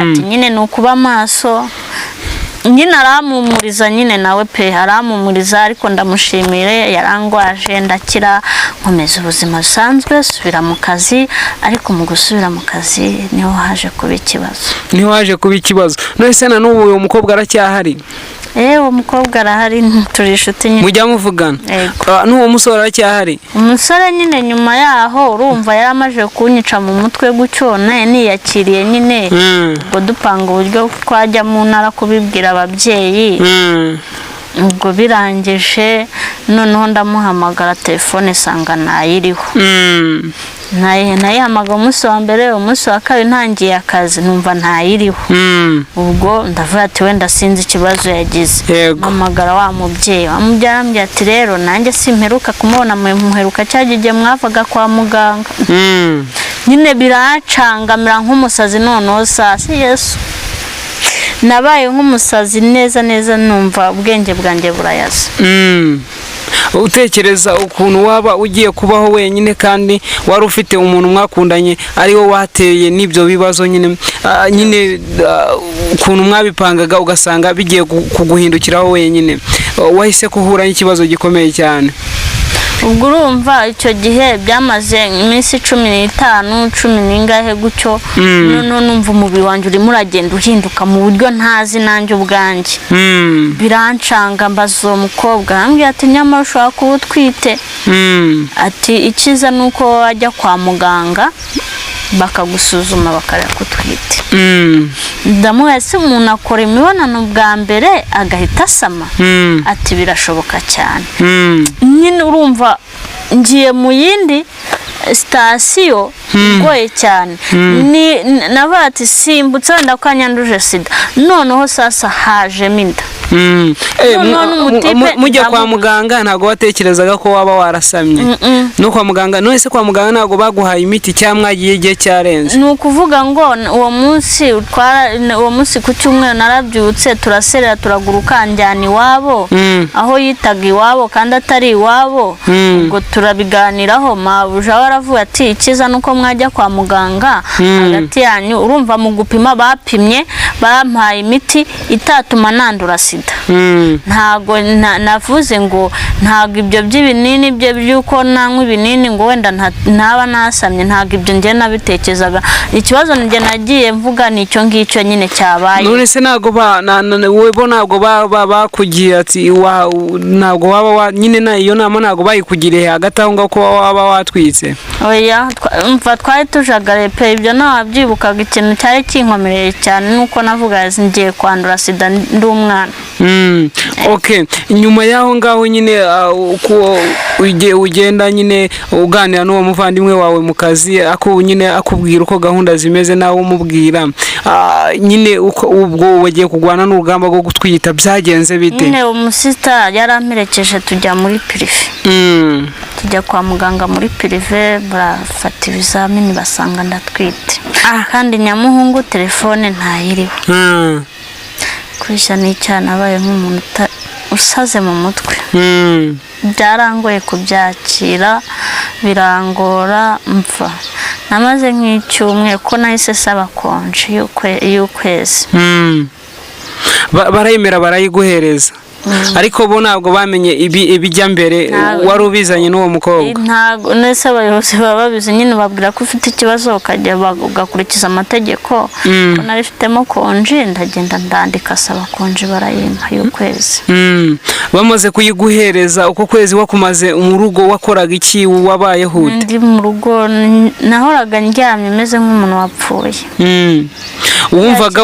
A: Ati nyine nukuba maso. Nyine aramumuriza, nyine nawe pe aramumuriza, ariko ndamushimire, yarangwaje ndakira, nkomeza ubuzima busanzwe, subira mu kazi. Ariko mu gusubira mu kazi niho haje kuba ikibazo. None se na n'ubu uwo mukobwa aracyahari? Uwo mukobwa arahari, turi inshuti nyine.
B: Mujya muvugana? N'uwo musore aracyahari?
A: Umusore nyine nyuma yaho urumva yaramaje kunyica mu mutwe gutyo, niyakiriye nyine. Ubwo dupanga uburyo twajya mu ntara kubibwira ababyeyi. Ubwo birangije noneho ndamuhamagara, telefone sanga ntayiriho. Nayihamagara umunsi wa mbere, umunsi wa kabiri ntangiye akazi numva ntayiriho. Ubwo ndavuga ati wenda sinzi ikibazo yagize. Mpamagara wa mubyeyi arambwira ati rero nanjye simperuka kumubona, muheruka cyagiye mwavaga kwa muganga. Nyine biracangamira nk'umusazi, noneho sasa Yesu nabaye nk'umusazi neza, numva ubwenge bwanjye burayaza.
B: Utekereza ukuntu waba ugiye kubaho wenyine kandi wari ufite umuntu mwakundanye ari wo wateye n'ibyo bibazo nyine, ukuntu mwabipangaga ugasanga bigiye kuguhindukiraho wenyine, wahise kuhura n'ikibazo gikomeye cyane.
A: Ubwo urumva icyo gihe byamaze iminsi 15 n'ingahe gutyo, none numva umubiri wanjye urimo uragenda uhinduka mu buryo ntazi nanjye ubwanjye. Birancanga, mbaza uwo mukobwa, arambwira ati nyamara ushobora kuba utwite. Ati ikiza nuko wajya kwa muganga bakagusuzuma bakareba ko utwite. Ndamuha se umuntu akora imibonano bwa mbere agahita asama? Ati birashoboka cyane. Nyine urumva ngiye mu yindi sitasiyo igoye cyane. Navuga ati simbutse wenda ko anyanduje sida, noneho sasa hajemo inda.
B: Mujya kwa muganga ntago watekerezaga ko waba warasamye? No kwa muganga, none se kwa muganga ntago baguhaye imiti cyangwa mwagiye igihe cyarenze?
A: Ni ukuvuga ngo uwo munsi ku cyumweru narabyutse, turaserera turaguruka, njyana iwabo aho yitaga iwabo kandi atari iwabo. Ubwo turabiganiraho, mabuja waravuga ati ikiza nuko mwajya kwa muganga hagati yanyu, urumva mu gupima bapimye bampaye imiti itatuma nandura sida. Ntago navuze ngo ntago ibyo by'ibinini bye byuko nanywa ibinini ngo wenda ntaba nasamye, ntago ibyo nge nabitekerezaga. Ikibazo nge nagiye mvuga nicyo ngicyo nyine cyabaye.
B: None se ntago webo ntago bakugiye ati ntago waba nyine iyo nama ntago bayikugiriye hagati aho ngaho ko waba watwitse?
A: Oya, twari tujagare pe, ibyo nabyibukaga. Ikintu cyari kinkomereye cyane nuko navuga ngiye kwandura sida ndi umwana.
B: Okay, nyuma yaho ngaho nyine uko ugenda nyine uganira n'uwo muvandimwe wawe mu kazi nyine akubwira uko gahunda zimeze nawe umubwira nyine ubwo wagiye kugwana n'urugamba rwo gutwita byagenze bite?
A: Nyine umusista yaramperekeje tujya muri prive. Tujya kwa muganga muri prive barafata ibizamini basanga ndatwite. Kandi nyamuhungu telefone ntayiriho. Kwisha n'icyana abaye nk'umuntu usaze mu mutwe. Byarangoye kubyakira birangora mva. Namaze nk'icyumwe ko nahise saba konje y'ukwezi.
B: Barayemera barayiguhereza. Ariko bo ntabwo bamenye ibijya mbere wari ubizanye n'uwo mukobwa.
A: Ntabwo nese abayobozi baba babizi nyine babwira ko ufite ikibazo ukajya ugakurikiza amategeko. Ko narifitemo konje ndagenda ndandika saba konje barayimpa y'ukwezi.
B: Bamaze kuyiguhereza uko kwezi wakumaze mu rugo wakoraga iki wabaye hute?
A: Ndi mu rugo nahoraga ndyamye meze nk'umuntu wapfuye.
B: Wumvaga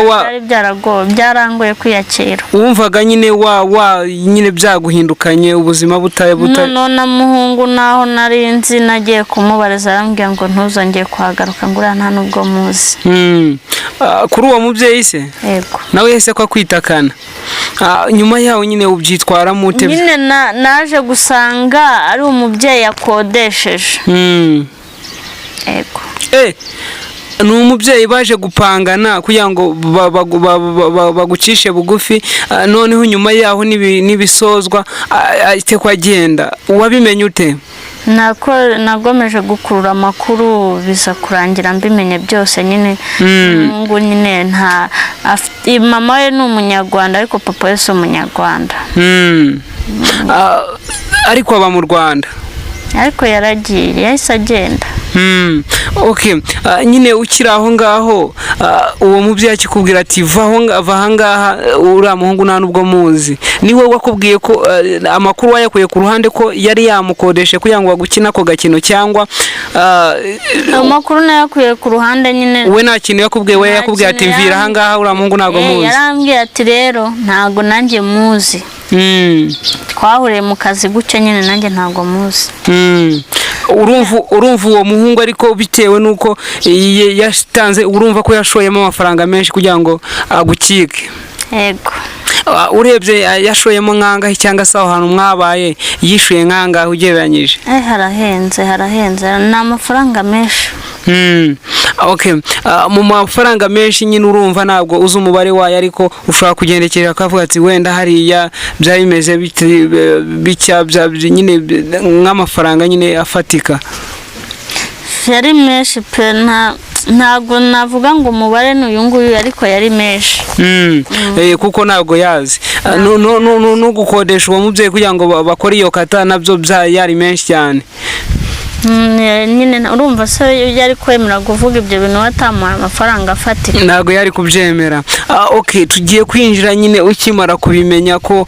A: byarangoye kwiyakira.
B: Wumvaga nyine nyine byaguhindukanye ubuzima butaye
A: none muhungu naho narinzi nagiye kumubariza arambwira ngo ntuzongeye kuhagaruka ngo nta nubwo muzi.
B: Kuri uwo mubyeyi se?
A: Yego.
B: Nawe yese ko akwitakana. Nyuma yaho nyine ubyitwara mute?
A: Nyine naje gusanga ari umubyeyi yakodesheje. Yego.
B: Ni umubyeyi baje gupangana kugira ngo bagucishe bugufi, noneho nyuma yaho nibisozwa ahite kwagenda. Wabimenye ute?
A: Nagomeje gukurura amakuru biza kurangira mbimenye byose nyine. Ngo nyine mama we ni umunyarwanda ariko papa we si umunyarwanda.
B: Ariko aba mu Rwanda.
A: Ariko yaragiye yahise agenda.
B: Okay, nyine ukiri aho ngaho uwo mubyeyi akikubwira ati va ahangaha uriya muhungu nta nubwo muzi, niwe wakubwiye ko amakuru wayakuye ku ruhande ko yari yamukodeshe kugira ngo bagukina ako gakino cyangwa
A: amakuru nayakuye ku ruhande nyine?
B: We nta kintu yakubwiye, we yakubwiye ati mvira ahangaha uriya muhungu ntabwo muzi?
A: Yarambwiye ati rero ntabwo nanjye muzi. Twahuriye mu kazi gutyo nyine nanjye ntabwo muzi.
B: Urumva uwo muhungu ariko bitewe nuko yatanze, urumva ko yashoyemo amafaranga menshi kugira ngo agukike?
A: Yego.
B: Urebye yashoyemo nkangahe cyangwa se aho hantu mwabaye yishuye nkangahe ugereranyije?
A: Harahenze ni amafaranga menshi.
B: Okay, mu mafaranga menshi nyine urumva ntabwo uzi umubare wayo, ariko ushobora kugendekera akavuga ati wenda hariya byari bimeze bitya nyine nk'amafaranga nyine afatika.
A: Yari menshi pe, ntabwo navuga ngo umubare n'uyu nguyu ariko yari menshi.
B: Kuko ntabwo yazi no gukodesha uwo mubyeyi kugira ngo bakore iyo kata nabyo yari menshi cyane.
A: Nyine urumva se yari kwemera kuvuga ibyo bintu watamuha amafaranga afatika? Ntabwo
B: yari kubyemera. Okay, tugiye kwinjira nyine ukimara kubimenya ko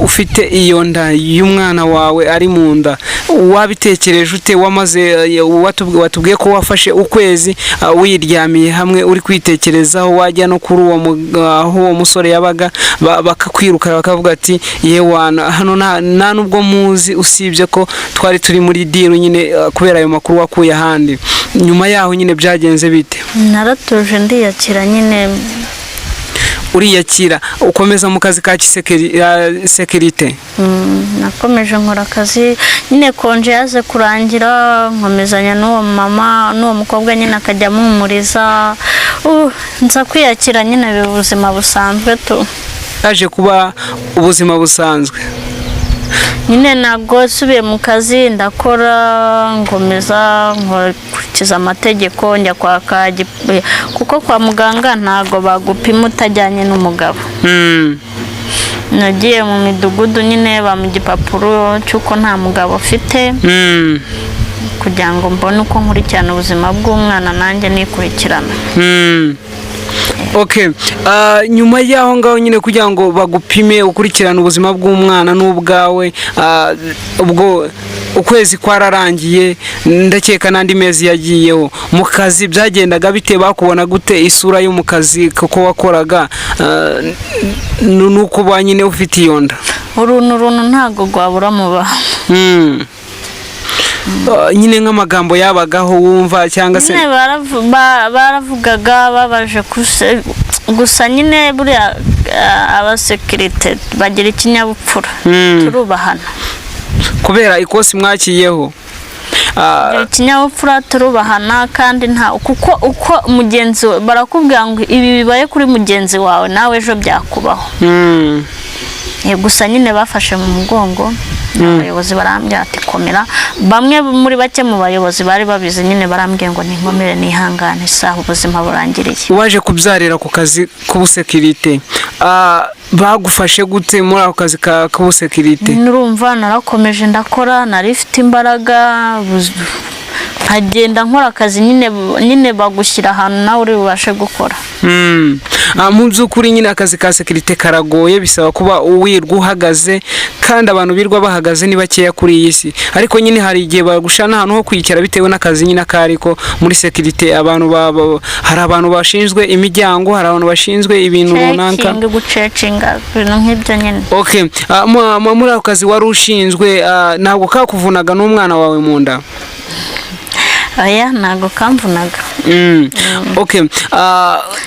B: ufite iyo nda y'umwana wawe ari mu nda, wabitekereje ute? Watubwiye ko wafashe ukwezi wiryamiye hamwe uri kwitekerezaho, wajya no kuri uwo musore yabaga bakakwirukana bakavuga ati yewana hano nta nubwo muzi, usibye ko twari turi muri deal nyine kubera ayo makuru wakuye ahandi. Nyuma yaho nyine byagenze bite?
A: Naratuje ndiyakira nyine.
B: Uriyakira ukomeza mu kazi ka sekirite?
A: Nakomeje nkora akazi nyine, konje yaze kurangira nkomezanya n'uwo mama n'uwo mukobwa nyine akajya muhumuriza. Nza kwiyakira nyine ubuzima busanzwe tu.
B: Yaje kuba ubuzima busanzwe
A: nyine, ntabwo subiye mu kazi ndakora ngomeza nkurikiza amategeko, njya kuko kwa muganga ntabwo bagupima utajyanye n'umugabo. Nagiye mu midugudu nyine bamuha igipapuro cy'uko nta mugabo ufite kugira ngo mbone uko nkurikirana ubuzima bw'umwana nanjye nikurikirana.
B: Okay, nyuma yaho ngaho nyine kugira ngo bagupime ukurikirana ubuzima bw'umwana n'ubwawe, ubwo ukwezi kwararangiye ndakeka n'andi mezi yagiyeho mu kazi byagendaga bite bakubona gute isura yo mu kazi kuko wakoraga nuko ba nyine ufite iyo nda
A: uruntu ntago rwabura mu bantu
B: nyine nk'amagambo yabagaho wumva cyangwa se
A: baravugaga babaje gusa nyine buriya abasekirite bagira ikinyabupfura turubahana
B: kubera ikosi mwakiyeho
A: ikinyabupfura turubahana kandi nta uko mugenzi barakubwira ngo ibi bibaye kuri mugenzi wawe nawe ejo byakubaho gusa nyine bafashe mu mugongo abayobozi barambwira ati komera bamwe muri bake mu bayobozi bari babizi nyine barambwiye ngo ninkomere nihangane isaha ubuzima burangiriye.
B: Waje kubyarira ku kazi k'ubusekirite bagufashe gute muri ako kazi k'ubusekirite?
A: Nurumva narakomeje ndakora narifite imbaraga nkagenda nkora akazi nyine bagushyira ahantu nawe uri bubashe gukora.
B: Mu by'ukuri nyine akazi ka sekirite karagoye bisaba kuba uwirwa uhagaze kandi abantu birwa bahagaze ni bakeya kuri iyi si ariko nyine hari igihe bagushana ahantu ho kwicara bitewe n'akazi nyine akariko muri sekirite abantu hari abantu bashinzwe imiryango hari abantu bashinzwe ibintu runaka
A: gucecinga ibintu nk'ibyo nyine.
B: Okay, muri ako kazi wari ushinzwe ntabwo kakuvunaga n'umwana wawe mu nda?
A: Aya ntago kamvunaga.
B: Okay,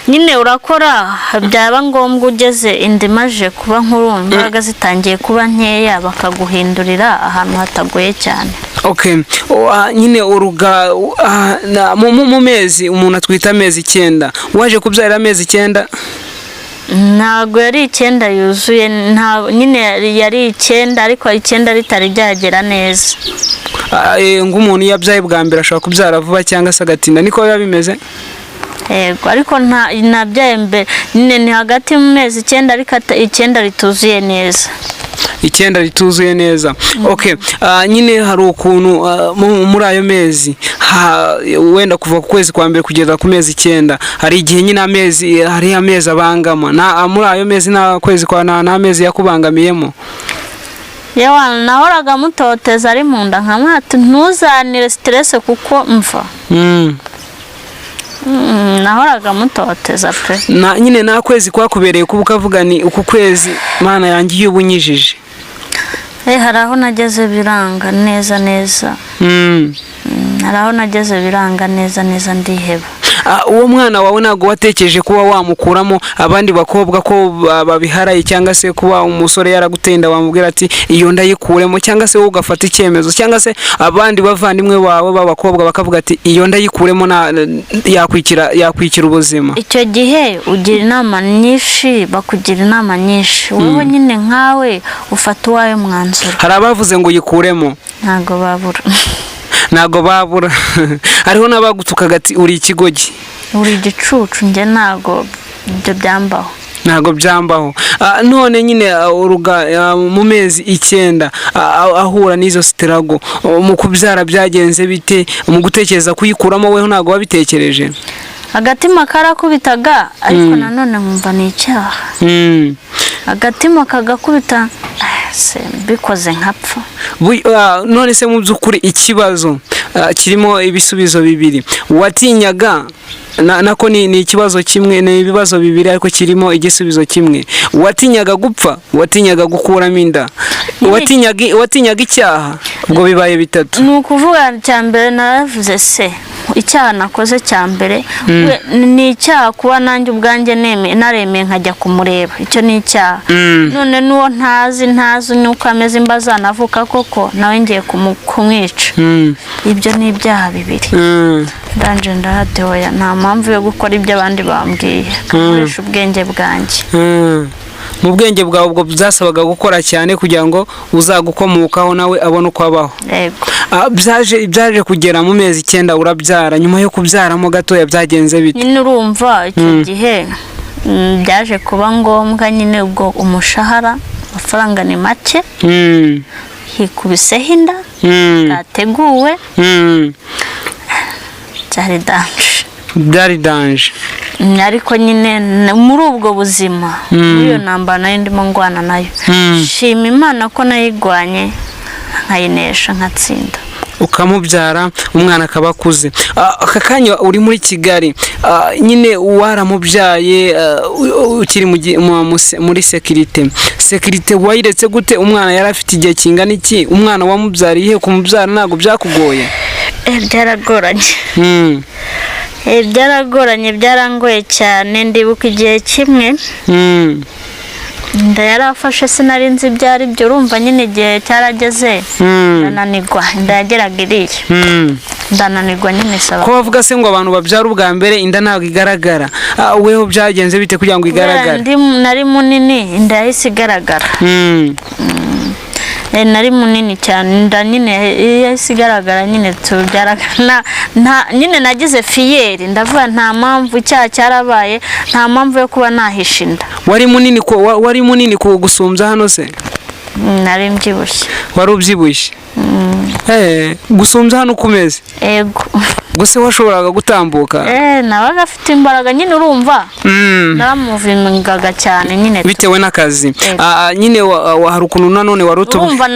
A: nyine urakora byaba ngombwa ugeze indimaje kuba nkuru imbaraga zitangiye kuba nkeya bakaguhindurira ahantu hatagoye cyane.
B: Okay, nyine uruga mu mezi umuntu atwita amezi 9 waje kubyarira amezi 9?
A: Ntago yari 9 yuzuye nyine yari 9 ariko 9 ritari ryagera neza.
B: Ng'umuntu yabyaye bwa mbere ashobora kubyara vuba cyangwa se agatinda niko biba bimeze?
A: Yego ariko nabyaye mbere nyine ni hagati mu mezi 9 ariko 9 rituzuye neza.
B: 9 rituzuye neza. Okay, nyine hari ukuntu muri ayo mezi wenda kuva ku kwezi kwa mbere kugeza ku mezi 9 hari igihe nyine hari amezi abangama muri ayo mezi na kwezi kwa na amezi yakubangamiyemo?
A: Yewe nahoraga mutoteza ari mu nda nkamwati ntuzanire stress kuko mva. Nahoraga mutoteza pe.
B: Nyine na kwezi kwakubereye kuba ukavuga ni uku kwezi mana yanjye iyo ubunyijije?
A: Haraho nageze biranga neza. Haraho nageze biranga neza ndiheba.
B: Uwo mwana wawe ntago watekereje kuba wamukuramo abandi bakobwa ko babiharaye cyangwa se kuba umusore yaragutenda wamubwira ati iyo ndayikuremo cyangwa se wowe ugafata icyemezo cyangwa se abandi bavandimwe bawe b'abakobwa bakavuga ati iyo ndayikuremo yakwikira ubuzima? Icyo
A: gihe ugira inama nyinshi bakugira inama nyinshi wowe nyine nkawe ufata uwawe mwanzuro.
B: Hari abavuze ngo yikuremo? Ntago babura hariho n'abagutukaga ati uri ikigogi
A: uri igicucu nge ntago ibyo byambaho.
B: Ntago byambaho. None nyine uruga mu mezi 9 ahura n'izo sterago mu kubyara byagenze bite mu gutekereza kuyikuramo weho ntago wabitekereje?
A: Agatima karakubitaga ariko nanone nkumva ni icyaha. Agatima kagakubita bikoze nkapfa.
B: None se mu by'ukuri ikibazo kirimo ibisubizo bibiri watinyaga nako ni ikibazo kimwe ni ibibazo bibiri ariko kirimo igisubizo kimwe. Watinyaga gupfa, watinyaga gukuramo inda, watinyaga icyaha, ubwo bibaye bitatu.
A: Nukuvuga cyambere naravuze se icyaha nakoze cyambere ni icyaha kuba nanjye ubwanjye naremeye nkajya kumureba icyo ni icyaha. None nuwo ntazi nuko ameze imbaza navuka koko nawe ngiye kumwica. Ibyo ni ibyaha bibiri. Ndanje ndahateoya nta mpamvu yo gukora ibyo abandi bambwiye gukoresha ubwenge bwanjye.
B: Mu bwenge bwawe ubwo byasabaga gukora cyane kugira ngo uzagukomokaho nawe abone uko abaho.
A: Yego.
B: Byaje kugera mu mezi 9 urabyara nyuma yo kubyaramo gatoya byagenze bite?
A: Nyine urumva icyo gihe byaje kuba ngombwa nyine ubwo umushahara amafaranga ni make hikubiseho inda yateguwe byari danje ariko nyine muri ubwo buzima iyo namba nayo ndimo ngwana nayo shima Imana ko nayigwanye nkayinesha nkatsinda.
B: ukamubyara umwana akaba akuze. Aka kanya uri muri Kigali, nyine waramubyaye ukiri muri sekirite wayiretse gute? Umwana yari afite igihe kingana iki? Umwana wamubyariye kumubyara ntabwo byakugoye?
A: Byaragoranye. Byaragoranye, byarangoye cyane. Ndibuka igihe kimwe inda yarafashe sinari nzi ibyo ari byo, urumva nyine igihe cyarageze ndananirwa, inda yageraga iriya ndananirwa nyine saba.
B: Ko bavuga se ngo abantu babyara ubwa mbere inda ntabwo igaragara, weho byagenze bite kugira ngo igaragare?
A: Nari munini, inda yahise igaragara. Nari munini cyane, inda nyine yahise igaragara nyine tubyaragana. Nyine nagize fiyeri, ndavuga nta mpamvu icyaha cyarabaye, nta mpamvu yo kuba nahisha inda.
B: Wari munini ko gusumbya hano se?
A: Nari mbyibushye.
B: Wari ubyibushye? Gusumbya hano kumeze?
A: Ego.
B: Gusa washoboraga gutambuka?
A: Nabaga afite imbaraga nyine, urumva naramuvingaga cyane nyine
B: bitewe n'akazi. Nyine hari ukuntu nanone wari
A: urumva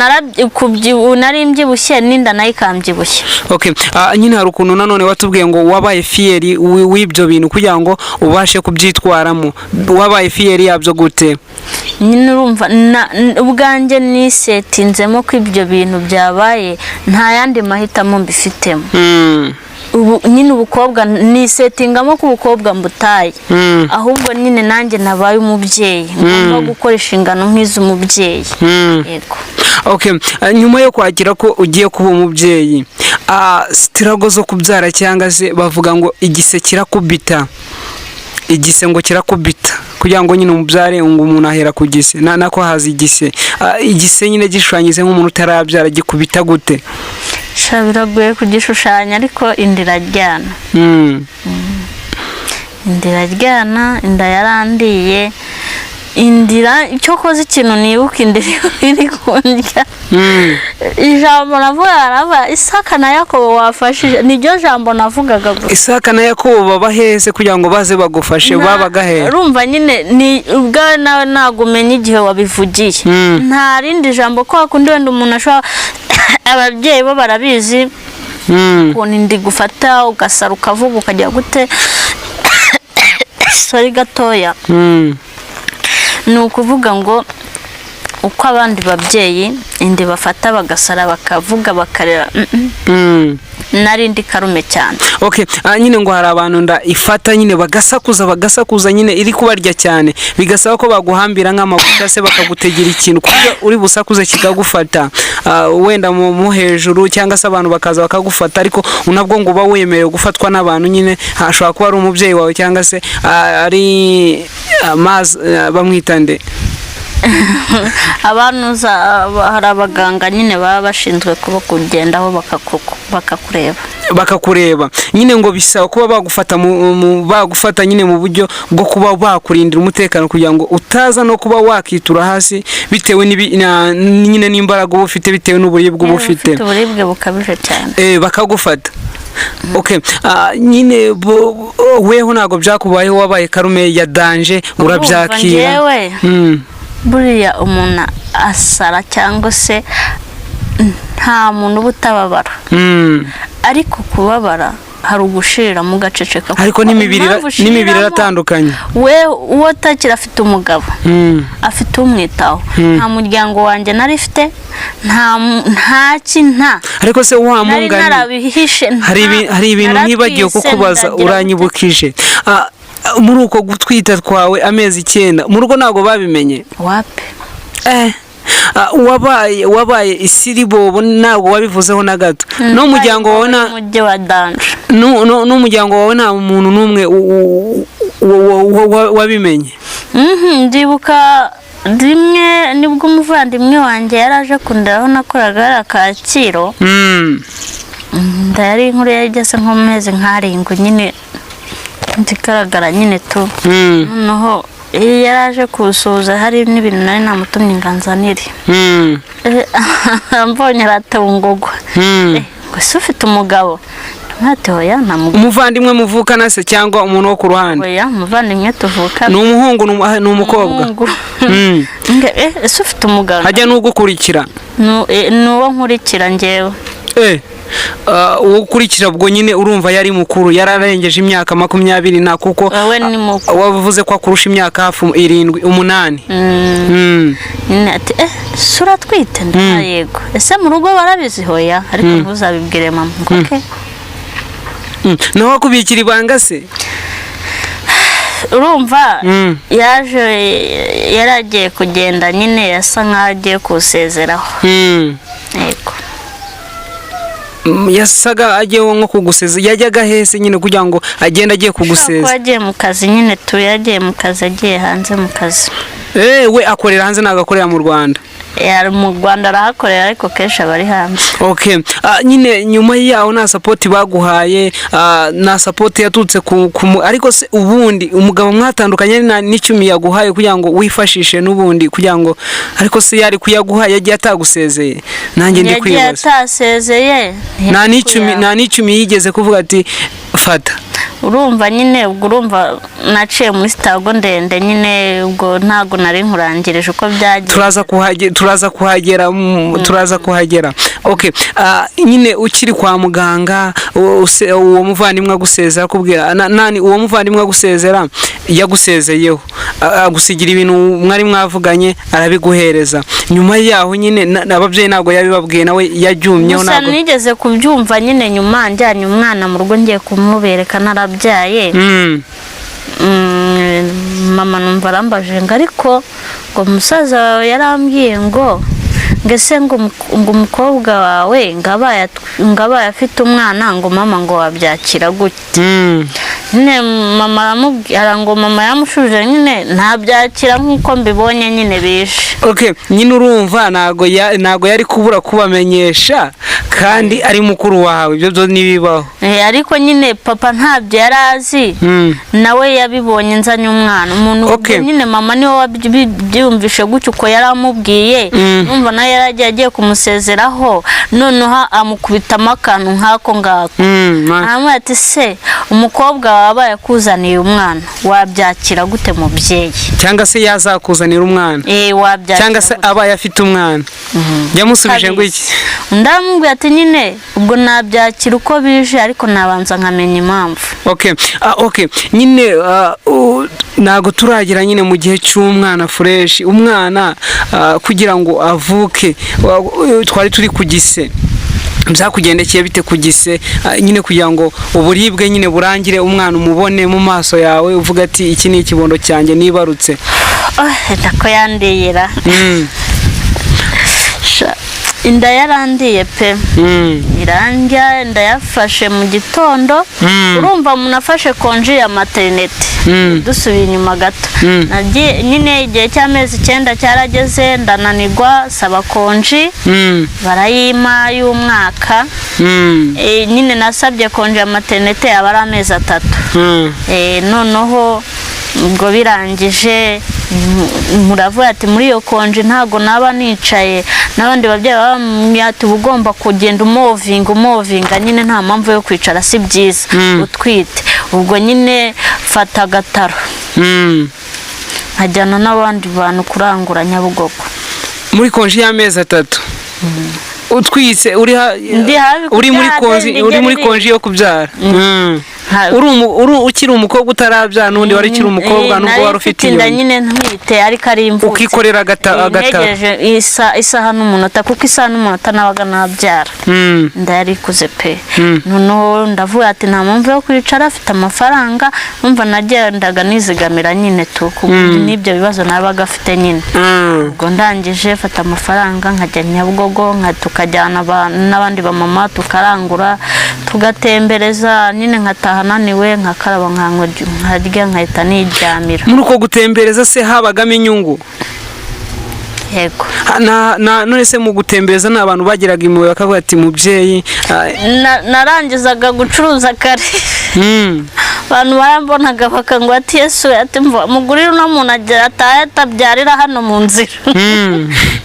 A: nari mbyibushye n'inda nayo ikambyibushye.
B: Okay. Nyine hari ukuntu nanone watubwiye ngo wabaye fiyeri w'ibyo bintu kugira ngo ubashe kubyitwaramo. Wabaye fiyeri yabyo gute?
A: Nyine urumva ubwanjye nisetinzemo ko ibyo bintu byabaye, nta yandi mahitamo mbifitemo. Nyine ubukobwa nisetingamo ko ubukobwa mbutaye, ahubwo nyine nanjye nabaye umubyeyi, ngomba gukoresha ingano nk'iz'umubyeyi. Yego.
B: Okay. Nyuma yo kwagira ko ugiye kuba umubyeyi, sitirago zo kubyara cyangwa se bavuga ngo igise kirakubita, igise ngo kirakubita kugira ngo nyine umubyare ngo umuntu ahera ku gise nako haza igise. Igise nyine gishushanyije nk'umuntu utarabyara gikubita gute?
A: Biragoye kugishushanya, ariko inda iraryana. Inda iraryana, inda yarandiye. Indira icyo koze ikintu nibuka indira iri kundya. Ijambo navuga Isaka na Yakobo wafashije, niryo jambo navugaga gusa.
B: Isaka na Yakobo baba heze kugira ngo baze bagufashe, babaga he?
A: Urumva nyine ni ubwa nawe nagumenya igihe wabivugiye. Nta rindi jambo ko akundi wenda umuntu ashobora ababyeyi bo barabizi ukuntu ndi gufata ugasara ukavuga ukajya gute. Sorry gatoya. Ni ukuvuga ngo uko abandi babyeyi indi bafata bagasara bakavuga bakarera, narindi karume cyane.
B: Okay. Nyine ngo hari abantu nda ifata nyine bagasakuza nyine iri kubarya cyane, bigasaba ko baguhambira nk'amabuta se bakagutegera ikintu kuko uri busakuze kikagufata, wenda mu hejuru cyangwa se abantu bakaza bakagufata, ariko unabwo ngo uba wemerewe gufatwa n'abantu. Nyine hashobora kuba ari umubyeyi wawe cyangwa se ari bamwita nde abantu hari abaganga nyine baba bashinzwe kuba kugendaho bakakureba. Nyine ngo bisaba kuba bagufata nyine mu buryo bwo kuba bakurindira umutekano kugira ngo utaza no kuba wakitura hasi bitewe nyine n'imbaraga uba ufite, bitewe n'uburibwe uba ufite.
A: Uburibwe bukabije cyane.
B: Bakagufata. Okay. Nyine weho ntago byakubayeho, wabaye karume ya danje urabyakira? Buriya umuntu asara cyangwa se nta muntu ubutababara, ariko kubabara hari ugushirira mu gaceceka. Ariko n'imibiri iratandukanye. Uwo takira afite umugabo, afite umwitaho. Nta muryango wanjye nari mfite, nta ariko se wa mungani hari ibintu nibagiye kukubaza uranyibukije. Muri uko gutwita twawe amezi 9 mu rugo ntago babimenye?
A: Wapi?
B: Wabaye isiribobo ntago wabivuzeho na gato? N'umuryango wawe n'umuryango wawe nta muntu n'umwe wabimenye?
A: Ndibuka rimwe nibwo umuvandimwe wanjye yaraje kunderaho nakoraga Kaciro. Ndari inkuru yageze nko mezi nk'arindwi nyine ndikaragara nyine tu. Noneho yaraje kusuza hari n'ibintu nari namutumye nganzanire. Mbonye aratungugwa. Gusa ufite umugabo nkati hoya nta
B: umuvandimwe muvukana se cyangwa umuntu wo ku ruhande?
A: oya umuvandimwe tuvukana.
B: Ni umuhungu ni umukobwa?
A: ese ufite umugabo?
B: hajya n'ugukurikira?
A: nuwo nkurikira njyewe.
B: uwo ukurikira ubwo nyine urumva yari mukuru, yararengeje imyaka 20 na kuko wavuze ko akurusha imyaka hafi 8.
A: ati sura twite nda yego. ese mu rugo barabizi? hoya ariko ntuzabibwire mama. Okay.
B: naho akubikira ibanga se?
A: urumva yaje yaragiye kugenda nyine yasa nkaho agiye kusezeraho. yego
B: yasaga agiye nko kuguseza, yajyaga hese nyine kugira ngo agende agiye kuguseza?
A: yagiye mu kazi nyine yagiye mu kazi, agiye hanze mu kazi.
B: we akorera hanze ntabwo akorera mu Rwanda?
A: mu Rwanda arahakorera ariko kenshi aba ari hanze.
B: Okay. nyine nyuma yaho nta support baguhaye, na support yatutse ariko se ubundi umugabo mwatandukanye n'icumi yaguhaye kugira ngo wifashishe n'ubundi kugira ngo, ariko se yari kuyaguha yagiye atagusezeye? nanjye ndi kwibaza.
A: yagiye atasezeye.
B: nta n'icumi yigeze kuvuga ati fata?
A: urumva nyine ubwo urumva naciye muri sitago ndende nyine, ubwo ntago nari nkurangirije uko byagiye. turaza kuhagera. Okay. nyine ukiri kwa muganga uwo muvandimwe agusezera kubwira nani uwo muvandimwe agusezera yagusezeyeho, agusigira ibintu mwari mwavuganye arabiguhereza. nyuma yaho nyine ababyeyi ntabwo yabibabwiye, nawe yajyumyeho? ntabwo nigeze kubyumva nyine. nyuma njyanye umwana mu rugo ngiye kumubereka narabyaye. mama numva arambaje ngo ariko ngo umusaza wawe yarambwiye ngo ngese ngo umukobwa wawe ngabaye afite umwana ngo mama ngo wabyakira gute? nyine mama aramubwira ngo mama yamushuje nyine ntabyakira nk'uko mbibonye nyine bishe.
B: Okay. nyine urumva ntago yari kubura kubamenyesha kandi ari mukuru wawe, ibyo byo nibibaho.
A: ariko nyine papa ntabyo yari azi, nawe yabibonye nzanye umwana umuntu. nyine mama niwe wabyumvishe gutyo uko yari amubwiye. numva nawe yaragiye agiye kumusezeraho, noneho amukubitamo akantu nk'ako ngako. aramubwira ati se umukobwa wabaye akuzaniye umwana wabyakira gute mubyeyi?
B: cyangwa se yazakuzanira umwana?
A: wabyakira
B: cyangwa se abaye afite umwana? yamusubije ngo iki?
A: ndamubwira ati nyine ubwo nabyakira uko bije ariko nabanza nkamenya impamvu.
B: Okay. nyine ntago turagira nyine mu gihe cy'umwana fresh. umwana kugira ngo avuke twari turi ku gise, byakugendekeye bite ku gise nyine kugira ngo uburibwe nyine burangire, umwana umubone mu maso yawe uvuga ati iki ni ikibondo cyanjye nibarutse?
A: ndako yandiyera. inda yarandiye pe. irandya inda yafashe mu gitondo. urumva umuntu afashe konji ya maternity. dusubiye inyuma gato, nyine igihe cy'amezi 9 cyarageze ndananirwa saba konji barayima y'umwaka. nyine nasabye konji ya maternity aba ari amezi 3. noneho ubwo birangije muravuga ati muri iyo konji ntago naba nicaye n'abandi babyeyi bamyati ugomba kugenda umovinga nyine nta mpamvu yo kwicara, si byiza utwite. ubwo nyine fata agataro nkajyana n'abandi bantu kurangura Nyabugogo
B: muri konji y'amezi 3. utwise uri muri konji yo kubyara? ukiri umukobwa utarabyara n'undi wari ukiri umukobwa nubwo wari ufite
A: inda nyine ntwite ariko ari imvutse,
B: ukikorera agataro
A: isaha n'umunota kuko isaha n'umunota nabaga nabyara. ndari ikuze pe. noneho ndavuga ati nta mpamvu yo kwicara, afite amafaranga. numva nagendaga nizigamira nyine n'ibyo bibazo nabaga afite nyine. ubwo ndangije fata amafaranga nkajya Nyabugogo tukajyana n'abandi bamama tukarangura tugatembereza nyine nkataha naniwe nkakaraba nkarya nkahita niryamira.
B: muri uko gutembereza se habagamo inyungu?
A: yego.
B: none se mu gutembereza n'abantu bagiraga impuhwe bakavuga ati mubyeyi?
A: narangizaga gucuruza kare abantu barambonaga bakangwa ati Yesu ati mugurira uno muntu agira atabyarira hano mu nzira.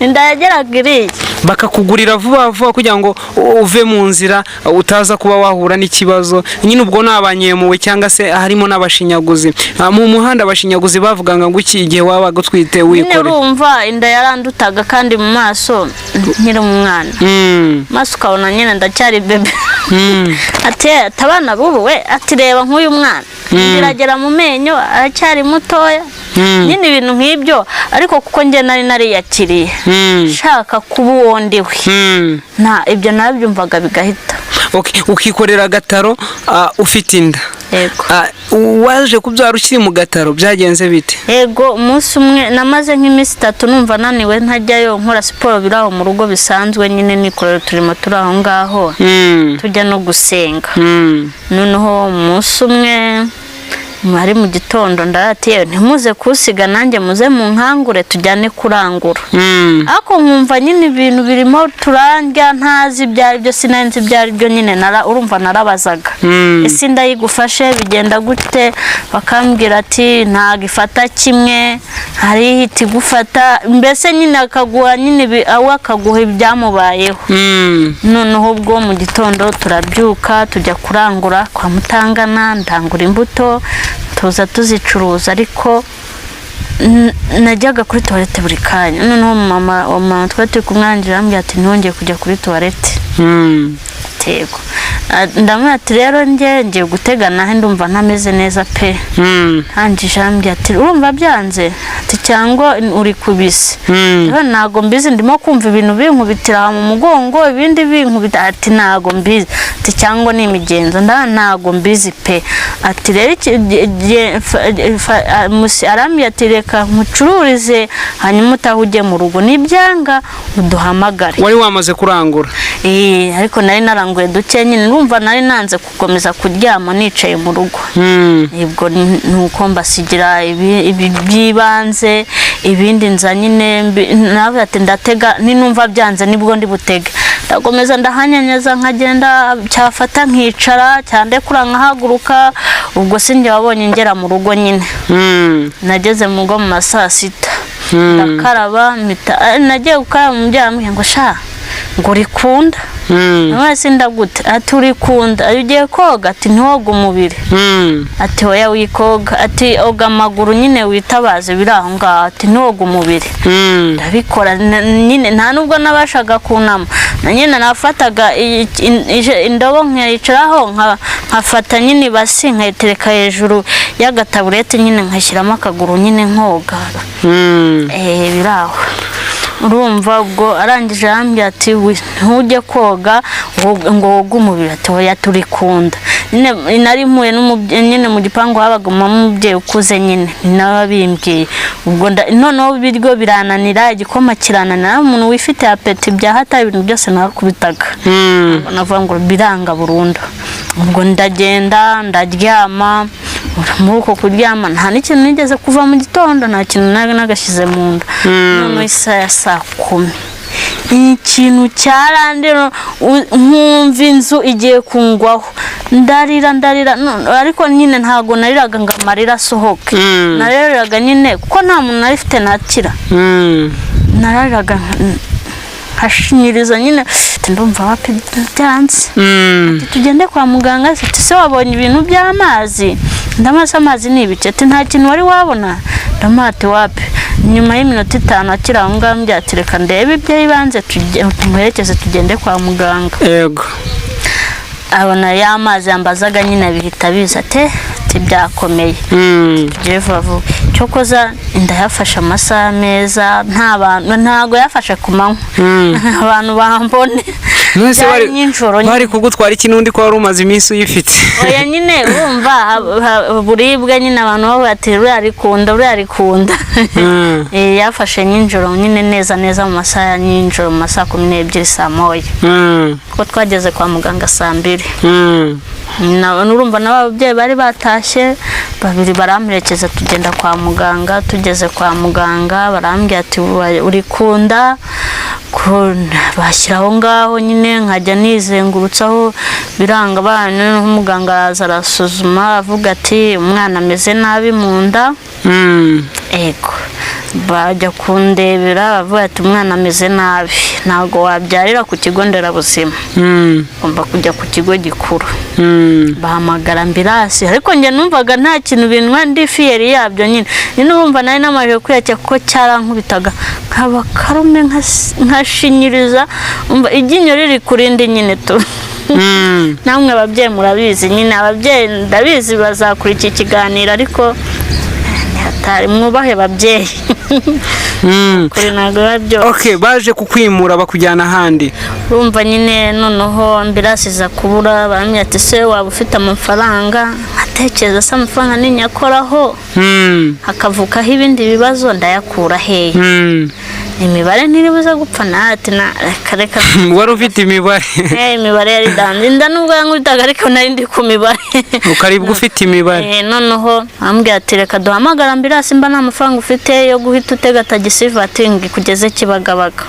A: Inda yageraga iriya
B: bakakugurira vuba vuba kugira ngo uve mu nzira utaza kuba wahura n'ikibazo. Nyine ubwo nabanyemuwe cyangwa se harimo n'abashinyaguzi. Mu muhanda abashinyaguzi bavuganga ngo iki igihe waba gutwite wikore.
A: Urumva inda yarandutaga kandi mu maso nkiri umwana. Maso ukabona nyine ndacyari bebe. Ati tabana bubu we ati reba nk'uyu mwana biragera mu menyo aracyari mutoya. Nyine ibintu nk'ibyo ariko kuko nge nari nariyakiriye shaka kuba uwondiwe na ibyo nabyumvaga bigahita.
B: Ukikorera gataro ufite inda.
A: Yego.
B: Waje kubyara ukiri mu gataro byagenze bite?
A: Yego umunsi umwe namaze nk'iminsi 3 numva naniwe ntajyayo nkora siporo biraho mu rugo bisanzwe nyine nikorera turimo turaho ngaho tujya no gusenga. Noneho umunsi umwe mwari mu gitondo ndaratiye ntimuze kusiga nanjye muze mu nkangure tujyane kurangura. Ako nkumva nyine ibintu birimo turandya ntazi byari byo sinanzi byari byo nyine urumva narabazaga. Ese ndayigufashe bigenda gute? Bakambwira ati ntagifata kimwe hari hiti gufata mbese nyine akaguha nyine awe akaguha ibyamubayeho. Noneho ubwo mu gitondo turabyuka tujya kurangura kwa Mutangana ndangura imbuto tuza tuzicuruza ariko najyaga kuri toilette buri kanya. Noneho mama twari kumwangira ambwira ati ntongeye kujya kuri toilette. Tego ndamwe ati rero ngiye gutegana he ndumva ntameze neza pe. Hanjije ambwira ati urumva byanze ati cyangwa uri kubise. Ntago mbizi ndimo kumva ibintu binkubitira mu mugongo ibindi binkubita ati ntago mbizi ati cyangwa ni imigenzo ntago mbizi pe. Ati rero arambye ati reka nkucururize hanyuma utahuge mu rugo nibyanga uduhamagare.
B: Wari wamaze kurangura?
A: Ariko nari naranguye duke nyine numva nari nanze gukomeza kuryama nicaye mu rugo. Ibwo nuko mbasigira ibyibanze ibindi nza nyine nawe ati ndatega ninumva byanze nibwo ndi butege. Ndakomeza ndahanyanyeza nkagenda cyafata nkicara cyande kura nkahaguruka. Ubwo sinjye wabonye ngera mu rugo nyine. Nageze mu rugo mu masaa 6 ndakaraba nagiye gukaraba mu byamwe ngo sha ngo rikunda. Mwese ndagute ati urikunda ugiye koga ati ntiwoga umubiri. Ati oya wikoga ati oga amaguru nyine witabaze biraho ngaho ati ntiwoga umubiri. Ndabikora nyine nta nubwo nabashaga kunama na nyine nafataga indobo nkayicaraho nkafata nyine basi nkayitereka hejuru y'agataburete nyine nkashyiramo akaguru nyine nkoga. Biraho urumva ubwo arangije ambye ati ntujye koga ngo woga umubiri ati oya turikunda. Nyine nari mpuye nyine mu gipangu habaga umubyeyi ukuze nyine nawe bimbwiye. Ubwo noneho biryo birananira igikoma kirananira umuntu wifite apeti byahata ibintu byose nakubitaga. Navuga ngo biranga burundu. Ubwo ndagenda ndaryama muko kuryama nta n'ikintu nigeze kuva mu gitondo nta kintu nagashyize mu nda. None isa ya saa 10 ikintu cyarandero nkumva inzu igiye kungwaho ndarira ariko nyine ntago nariraga ngo amarira asohoke. Nariraga nyine kuko nta muntu narifite nakira. Nariraga hashinyiriza nyine ndumva wapi byanze. Tugende kwa muganga se wabonye ibintu by'amazi ndamasa amazi nibice ati nta kintu wari wabona ndamate wapi. Nyuma y'iminota 5 akira aho ngambye ati reka ndebe ibyo ibanze tumuherekeze tugende kwa muganga.
B: Yego.
A: Abona y'amazi yambazaga nyine bihita biza ati byakomeye. Jevavu cyokoza ndayafasha amasaha meza ntago yafasha kumanywa. Abantu bambone
B: nose bari kugutwara iki nundi ko wari umaze iminsi uyifite.
A: Oya nyine urumva buribwa nyine abantu babo ati ruri kunda. Yafashe nyinjoro nyine neza mu masaha nyinjoro mu masaha 12 saa 1. Ko twageze kwa muganga saa 2. Urumva n'ababyeyi bari batashye babiri baramperekeza tugenda kwa muganga. Tugeze kwa muganga barambwira ati urikunda bashyiraho ngaho nyine nkajya nizengurutsaho biranga abana, umuganga araza arasuzuma avuga ati umwana ameze nabi mu nda. Ego bajya kundebera bavuga ati umwana ameze nabi, ntabwo wabyarira ku kigo nderabuzima, ugomba kujya ku kigo gikuru. Bahamagara ambirasi, ariko njye numvaga nta kintu binwa, ndi fiyeri yabyo nyine urumva nari namaje kwiyakira kuko cyarankubitaga nkaba karume nkashinyiriza, umva iryinyo riri kurindi nyine tu. Namwe ababyeyi murabizi nyine, ababyeyi ndabizi bazakura iki kiganiro, ariko hatari mwubahe babyeyi. Kuri ntabwo babyo.
B: Okay, baje kukwimura bakujyana ahandi.
A: Urumva nyine noneho ambirasi za kubura, baramye ati se waba ufite amafaranga? Atekereza se amafaranga ninyakoraho hakavukaho ibindi bibazo ndayakura hehe? Imibare ntiribuze gupfa nati na reka
B: wari ufite imibare.
A: Imibare yari danze inda nubwo yankubitaga, ariko nari ndi ku mibare.
B: Ukaribwa ufite imibare.
A: Noneho ambwira ati reka duhamagara ambirasi mba nta mafaranga ufite yo guhita utega tagisi vatingi kugeze Kibagabaga.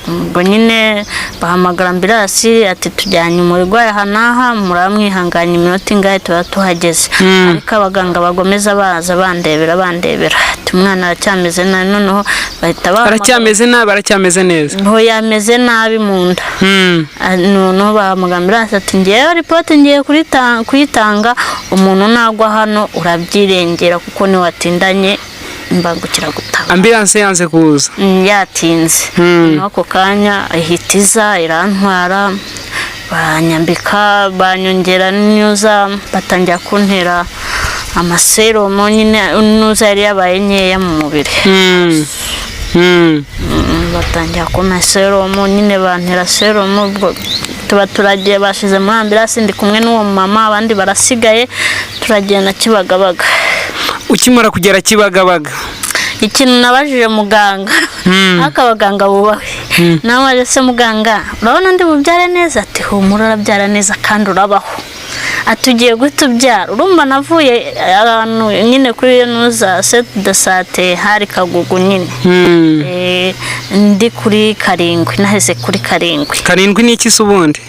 A: Ubwo nyine bahamagara ambirasi ati tujyanye umurwayi aha n'aha, muramwihanganya iminota ingahe tuba tuhageze. Ariko abaganga bagomeza baza bandebera ati umwana aracyameze nabi. Noneho bahita
B: aracyameze nabi, aracyameze neza?
A: Ho yameze nabi mu nda. Noneho bahamagara ambirasi ati ngiye report ngiye kuyitanga, umuntu nagwa hano urabyirengera kuko ni watindanye mbangukira gutanga.
B: Ambulance yanze kuza?
A: Yatinze. Nako kanya ihitiza irantwara, banyambika banyongera nyuza, batangira kuntera amaseromo nyine nuza yari yabaye nkeya mu mubiri. Batangira kuma seromo nyine, bantera seromo. Tuba turagiye bashize muri ambulance, ndi kumwe n'uwo mama, abandi barasigaye, turagenda Kibagabaga.
B: Ukimara kugera Kibagabaga,
A: ikintu nabajije muganga, akabaganga bubahe, nawe se muganga urabona ndi bubyare neza? Ati humura urabyara neza kandi urabaho. Atugiye gutubyara. Urumva navuye ahantu nyine kuri nuza set de sante hari Kagugu nyine. Ndi kuri karindwi, naheze kuri karindwi.
B: Karindwi ni iki subundi?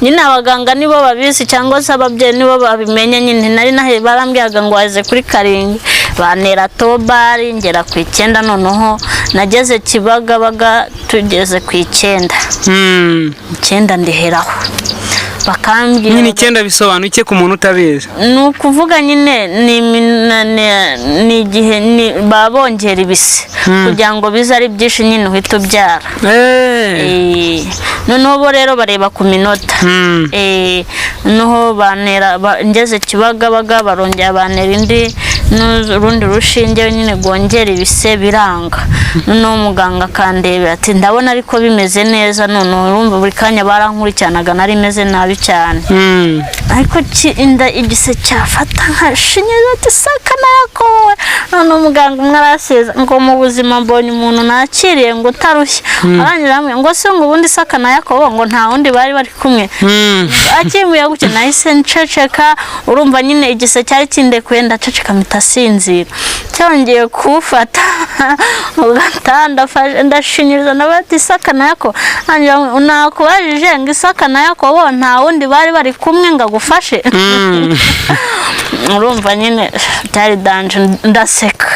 A: Nyine abaganga nibo babizi cyangwa se ababyeyi nibo babimenye nyine, nari nahe barambyaga ngo waze kuri karindwi, banera tobari ngera ku 9. Noneho nageze Kibagabaga tugeze ku 9. 9 ndiheraho. Bakambwira
B: nyine 9 bisobanuye iki ku muntu utabizi?
A: Nukuvuga nyine ni igihe babongera ibise kugira ngo bize ari byinshi nyine uhita ubyara. Noneho bo rero bareba ku minota. Noneho banera ngeze Kibagabaga barongera banera indi n'urundi rushinge nyine gongera ibise biranga. Noneho umuganga kandebera ati ndabona ariko bimeze neza. Noneho urumva buri kanya barankurikiranaga nari meze nabi cyane. Ariko inda igise cyafata nkashinyeza ati sakana yakowe. Noneho umuganga mwarasiza ngo mu buzima mbonye umuntu nakiriye ngo tarushye. Aranyira hamwe ngo se ngo ubundi sakana yakowe ngo nta wundi bari kumwe. Akimuye guke nahise nceceka. Urumva nyine igise cyari kindekuye ndaceceka mitasinzira. Cyongeye kufata ugatanda ndashinyiriza nabati sakana yako. Unakubajije ngo isakana yako bo nta wundi bari kumwe ngo agufashe. Urumva nyine cyari danje ndaseka.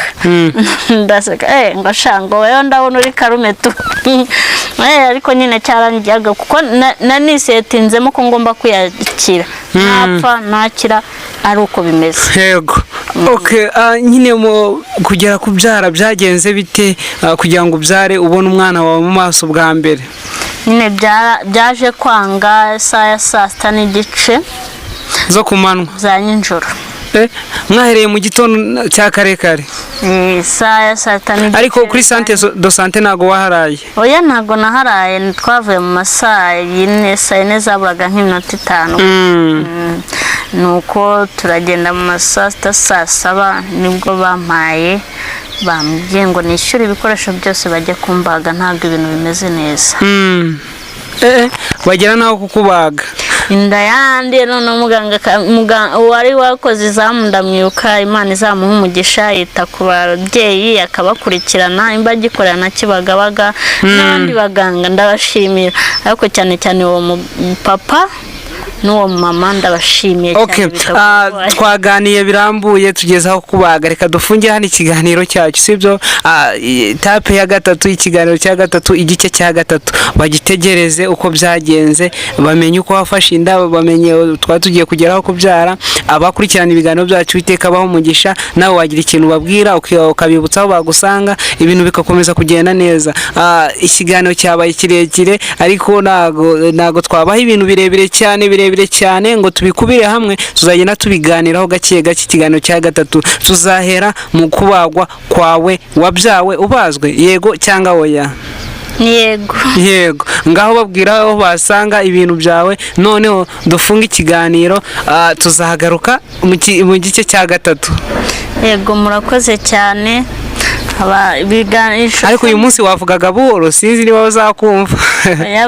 A: Ngo shango wewe ndabona uri karume tu. Ariko nyine cyarangiyaga kuko nanisetinzemo ko ngomba kwiyakira. Napfa nakira ari uko bimeze.
B: Yego. Okay, nyine kugera kubyara byagenze bite kugira ngo ubyare ubone umwana wawe mu maso bwa mbere?
A: Nyine byaje kwanga saa 6:30
B: zo kumanwa
A: za ninjoro.
B: Mwahereye mu gitondo cya karekare?
A: Saa 6:30.
B: Ariko kuri sante do sante nago waharaye?
A: Oya nago naharaye, twavuye mu masaa 4 zaburaga nk'iminota 5. Nuko turagenda mu masaa 7 nibwo bampaye, bambwiye ngo nishyure ibikoresho byose bajye kumbaga ntabwo ibintu bimeze neza.
B: Bagera naho kukubaga
A: inda yandi. None muganga wari wakoze izamu ndamwibuka, Imana izamuha umugisha, yita ku babyeyi akabakurikirana, imba gikorera na Kibagabaga n'abandi baganga ndabashimira. Ariko cyane cyane uwo papa n'uwo mama ndabashimiye
B: Okay,
A: cyane.
B: twaganiye birambuye tugezaho kubaga, reka dufungire hano ikiganiro cyacu, sibyo? Etape ya gatatu, ikiganiro cya gatatu, igice cya gatatu, bagitegereze uko byagenze, bamenye uko wafashe inda, bamenye tugiye kugeraho kubyara. Abakurikirana ibiganiro byacu biteka baho umugisha, nawe wagira ikintu babwira ukabibutsa aho bagusanga, ibintu bikakomeza kugenda neza. Ikiganiro cyabaye kirekire, ariko nago twabaha ibintu birebire cyane ngo tubikubire hamwe. Tuzagenda tubiganiraho gake gake. Ikiganiro cya gatatu tuzahera mu kubagwa kwawe, wabyawe ubazwe, yego cyangwa oya? Yego. Ngaho babwira aho basanga ibintu byawe, noneho dufunga ikiganiro. Tuzagaruka mu gice cya gatatu.
A: Yego, murakoze cyane.
B: Ariko uyu munsi wavugaga buhoro, sinzi niba bazakumva.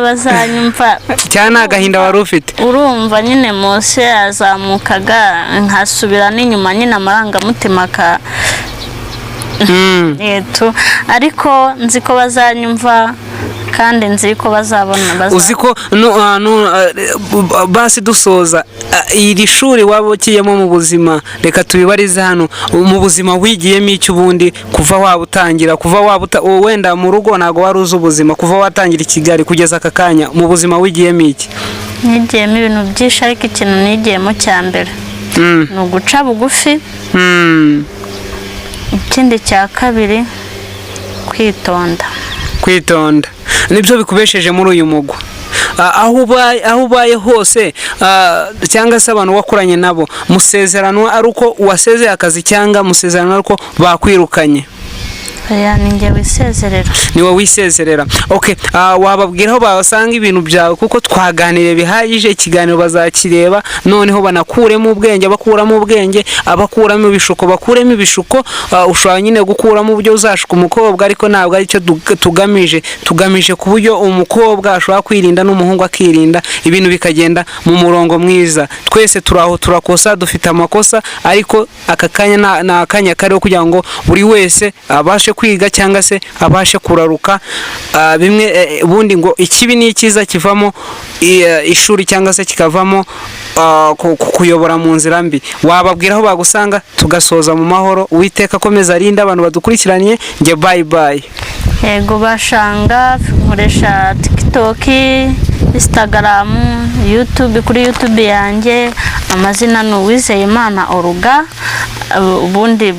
A: Bazanyumva
B: cyane agahinda wari ufite.
A: Urumva nyine Mose yazamukaga nkasubira n'inyuma, nyine amarangamutima ariko nzi ko bazanyumva kandi nzi ko bazabona.
B: Uzi ko basi dusoza iri shuri waba ukiyemo mu buzima, reka tubibarize hano mu buzima wigiyemo icyo ubundi kuva wabutangira, wenda mu rugo ntago wari uzi ubuzima, kuva watangira i Kigali kugeza aka kanya, mu buzima wigiyemo iki?
A: Nigiyemo ibintu byinshi, ariko ikintu nigiyemo cya mbere ni uguca bugufi. Ikindi cya kabiri kwitonda nibyo bikubesheje muri uyu mugwa. Aho ubaye hose, cyangwa se abantu wakuranye nabo, musezerano ari uko wasezeye akazi cyangwa musezerano ari uko bakwirukanye? Ni wowe wisezerera. Okay, wababwira aho basanga ibintu byawe, kuko twaganiriye bihagije. Ikiganiro bazakireba, noneho banakuremo ubwenge, abakuramo ibishuko bakuremo ibishuko. Ushobora nyine gukuramo uburyo uzashuka umukobwa, ariko ntabwo ari cyo tugamije ku buryo umukobwa ashobora kwirinda n'umuhungu akirinda, ibintu bikagenda mu murongo mwiza. Twese turaho turakosa, dufite amakosa, ariko aka kanya ni akanya kariho kugira ngo buri wese abashe kwiga cyangwa se abashe kuraruka. Bimwe ubundi ngo ikibi n'icyiza kivamo ishuri, cyangwa se kikavamo kuyobora mu nzira mbi. Wababwira aho bagusanga tugasoza mu mahoro. Uwiteka akomeza arinda abantu badukurikiranye. Nge bye. Yego, bashanga nkoresha TikTok, Instagram, YouTube. Kuri YouTube yanjye amazina ni Uwizeyimana Oruga. Ubundi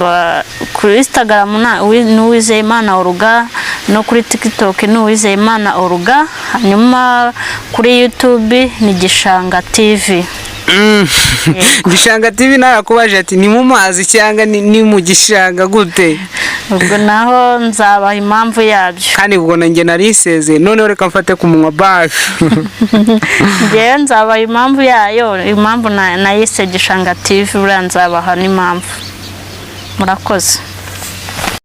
A: kuri Instagram ni Uwizeyimana Oruga, no kuri TikTok ni Uwizeyimana Oruga. Hanyuma kuri YouTube ni Gishanga TV.
B: Gishanga TV narakubaje ati ni mu mazi cyangwa ni mu gishanga gute?
A: Ubwo naho nzabaha impamvu yabyo.
B: Kandi ubwo nanjye nariseze, noneho reka mfate ku munwa baje.
A: Ngewe nzabaha impamvu yayo, impamvu nayise Gishanga TV, buriya nzabaha n'impamvu. Murakoze.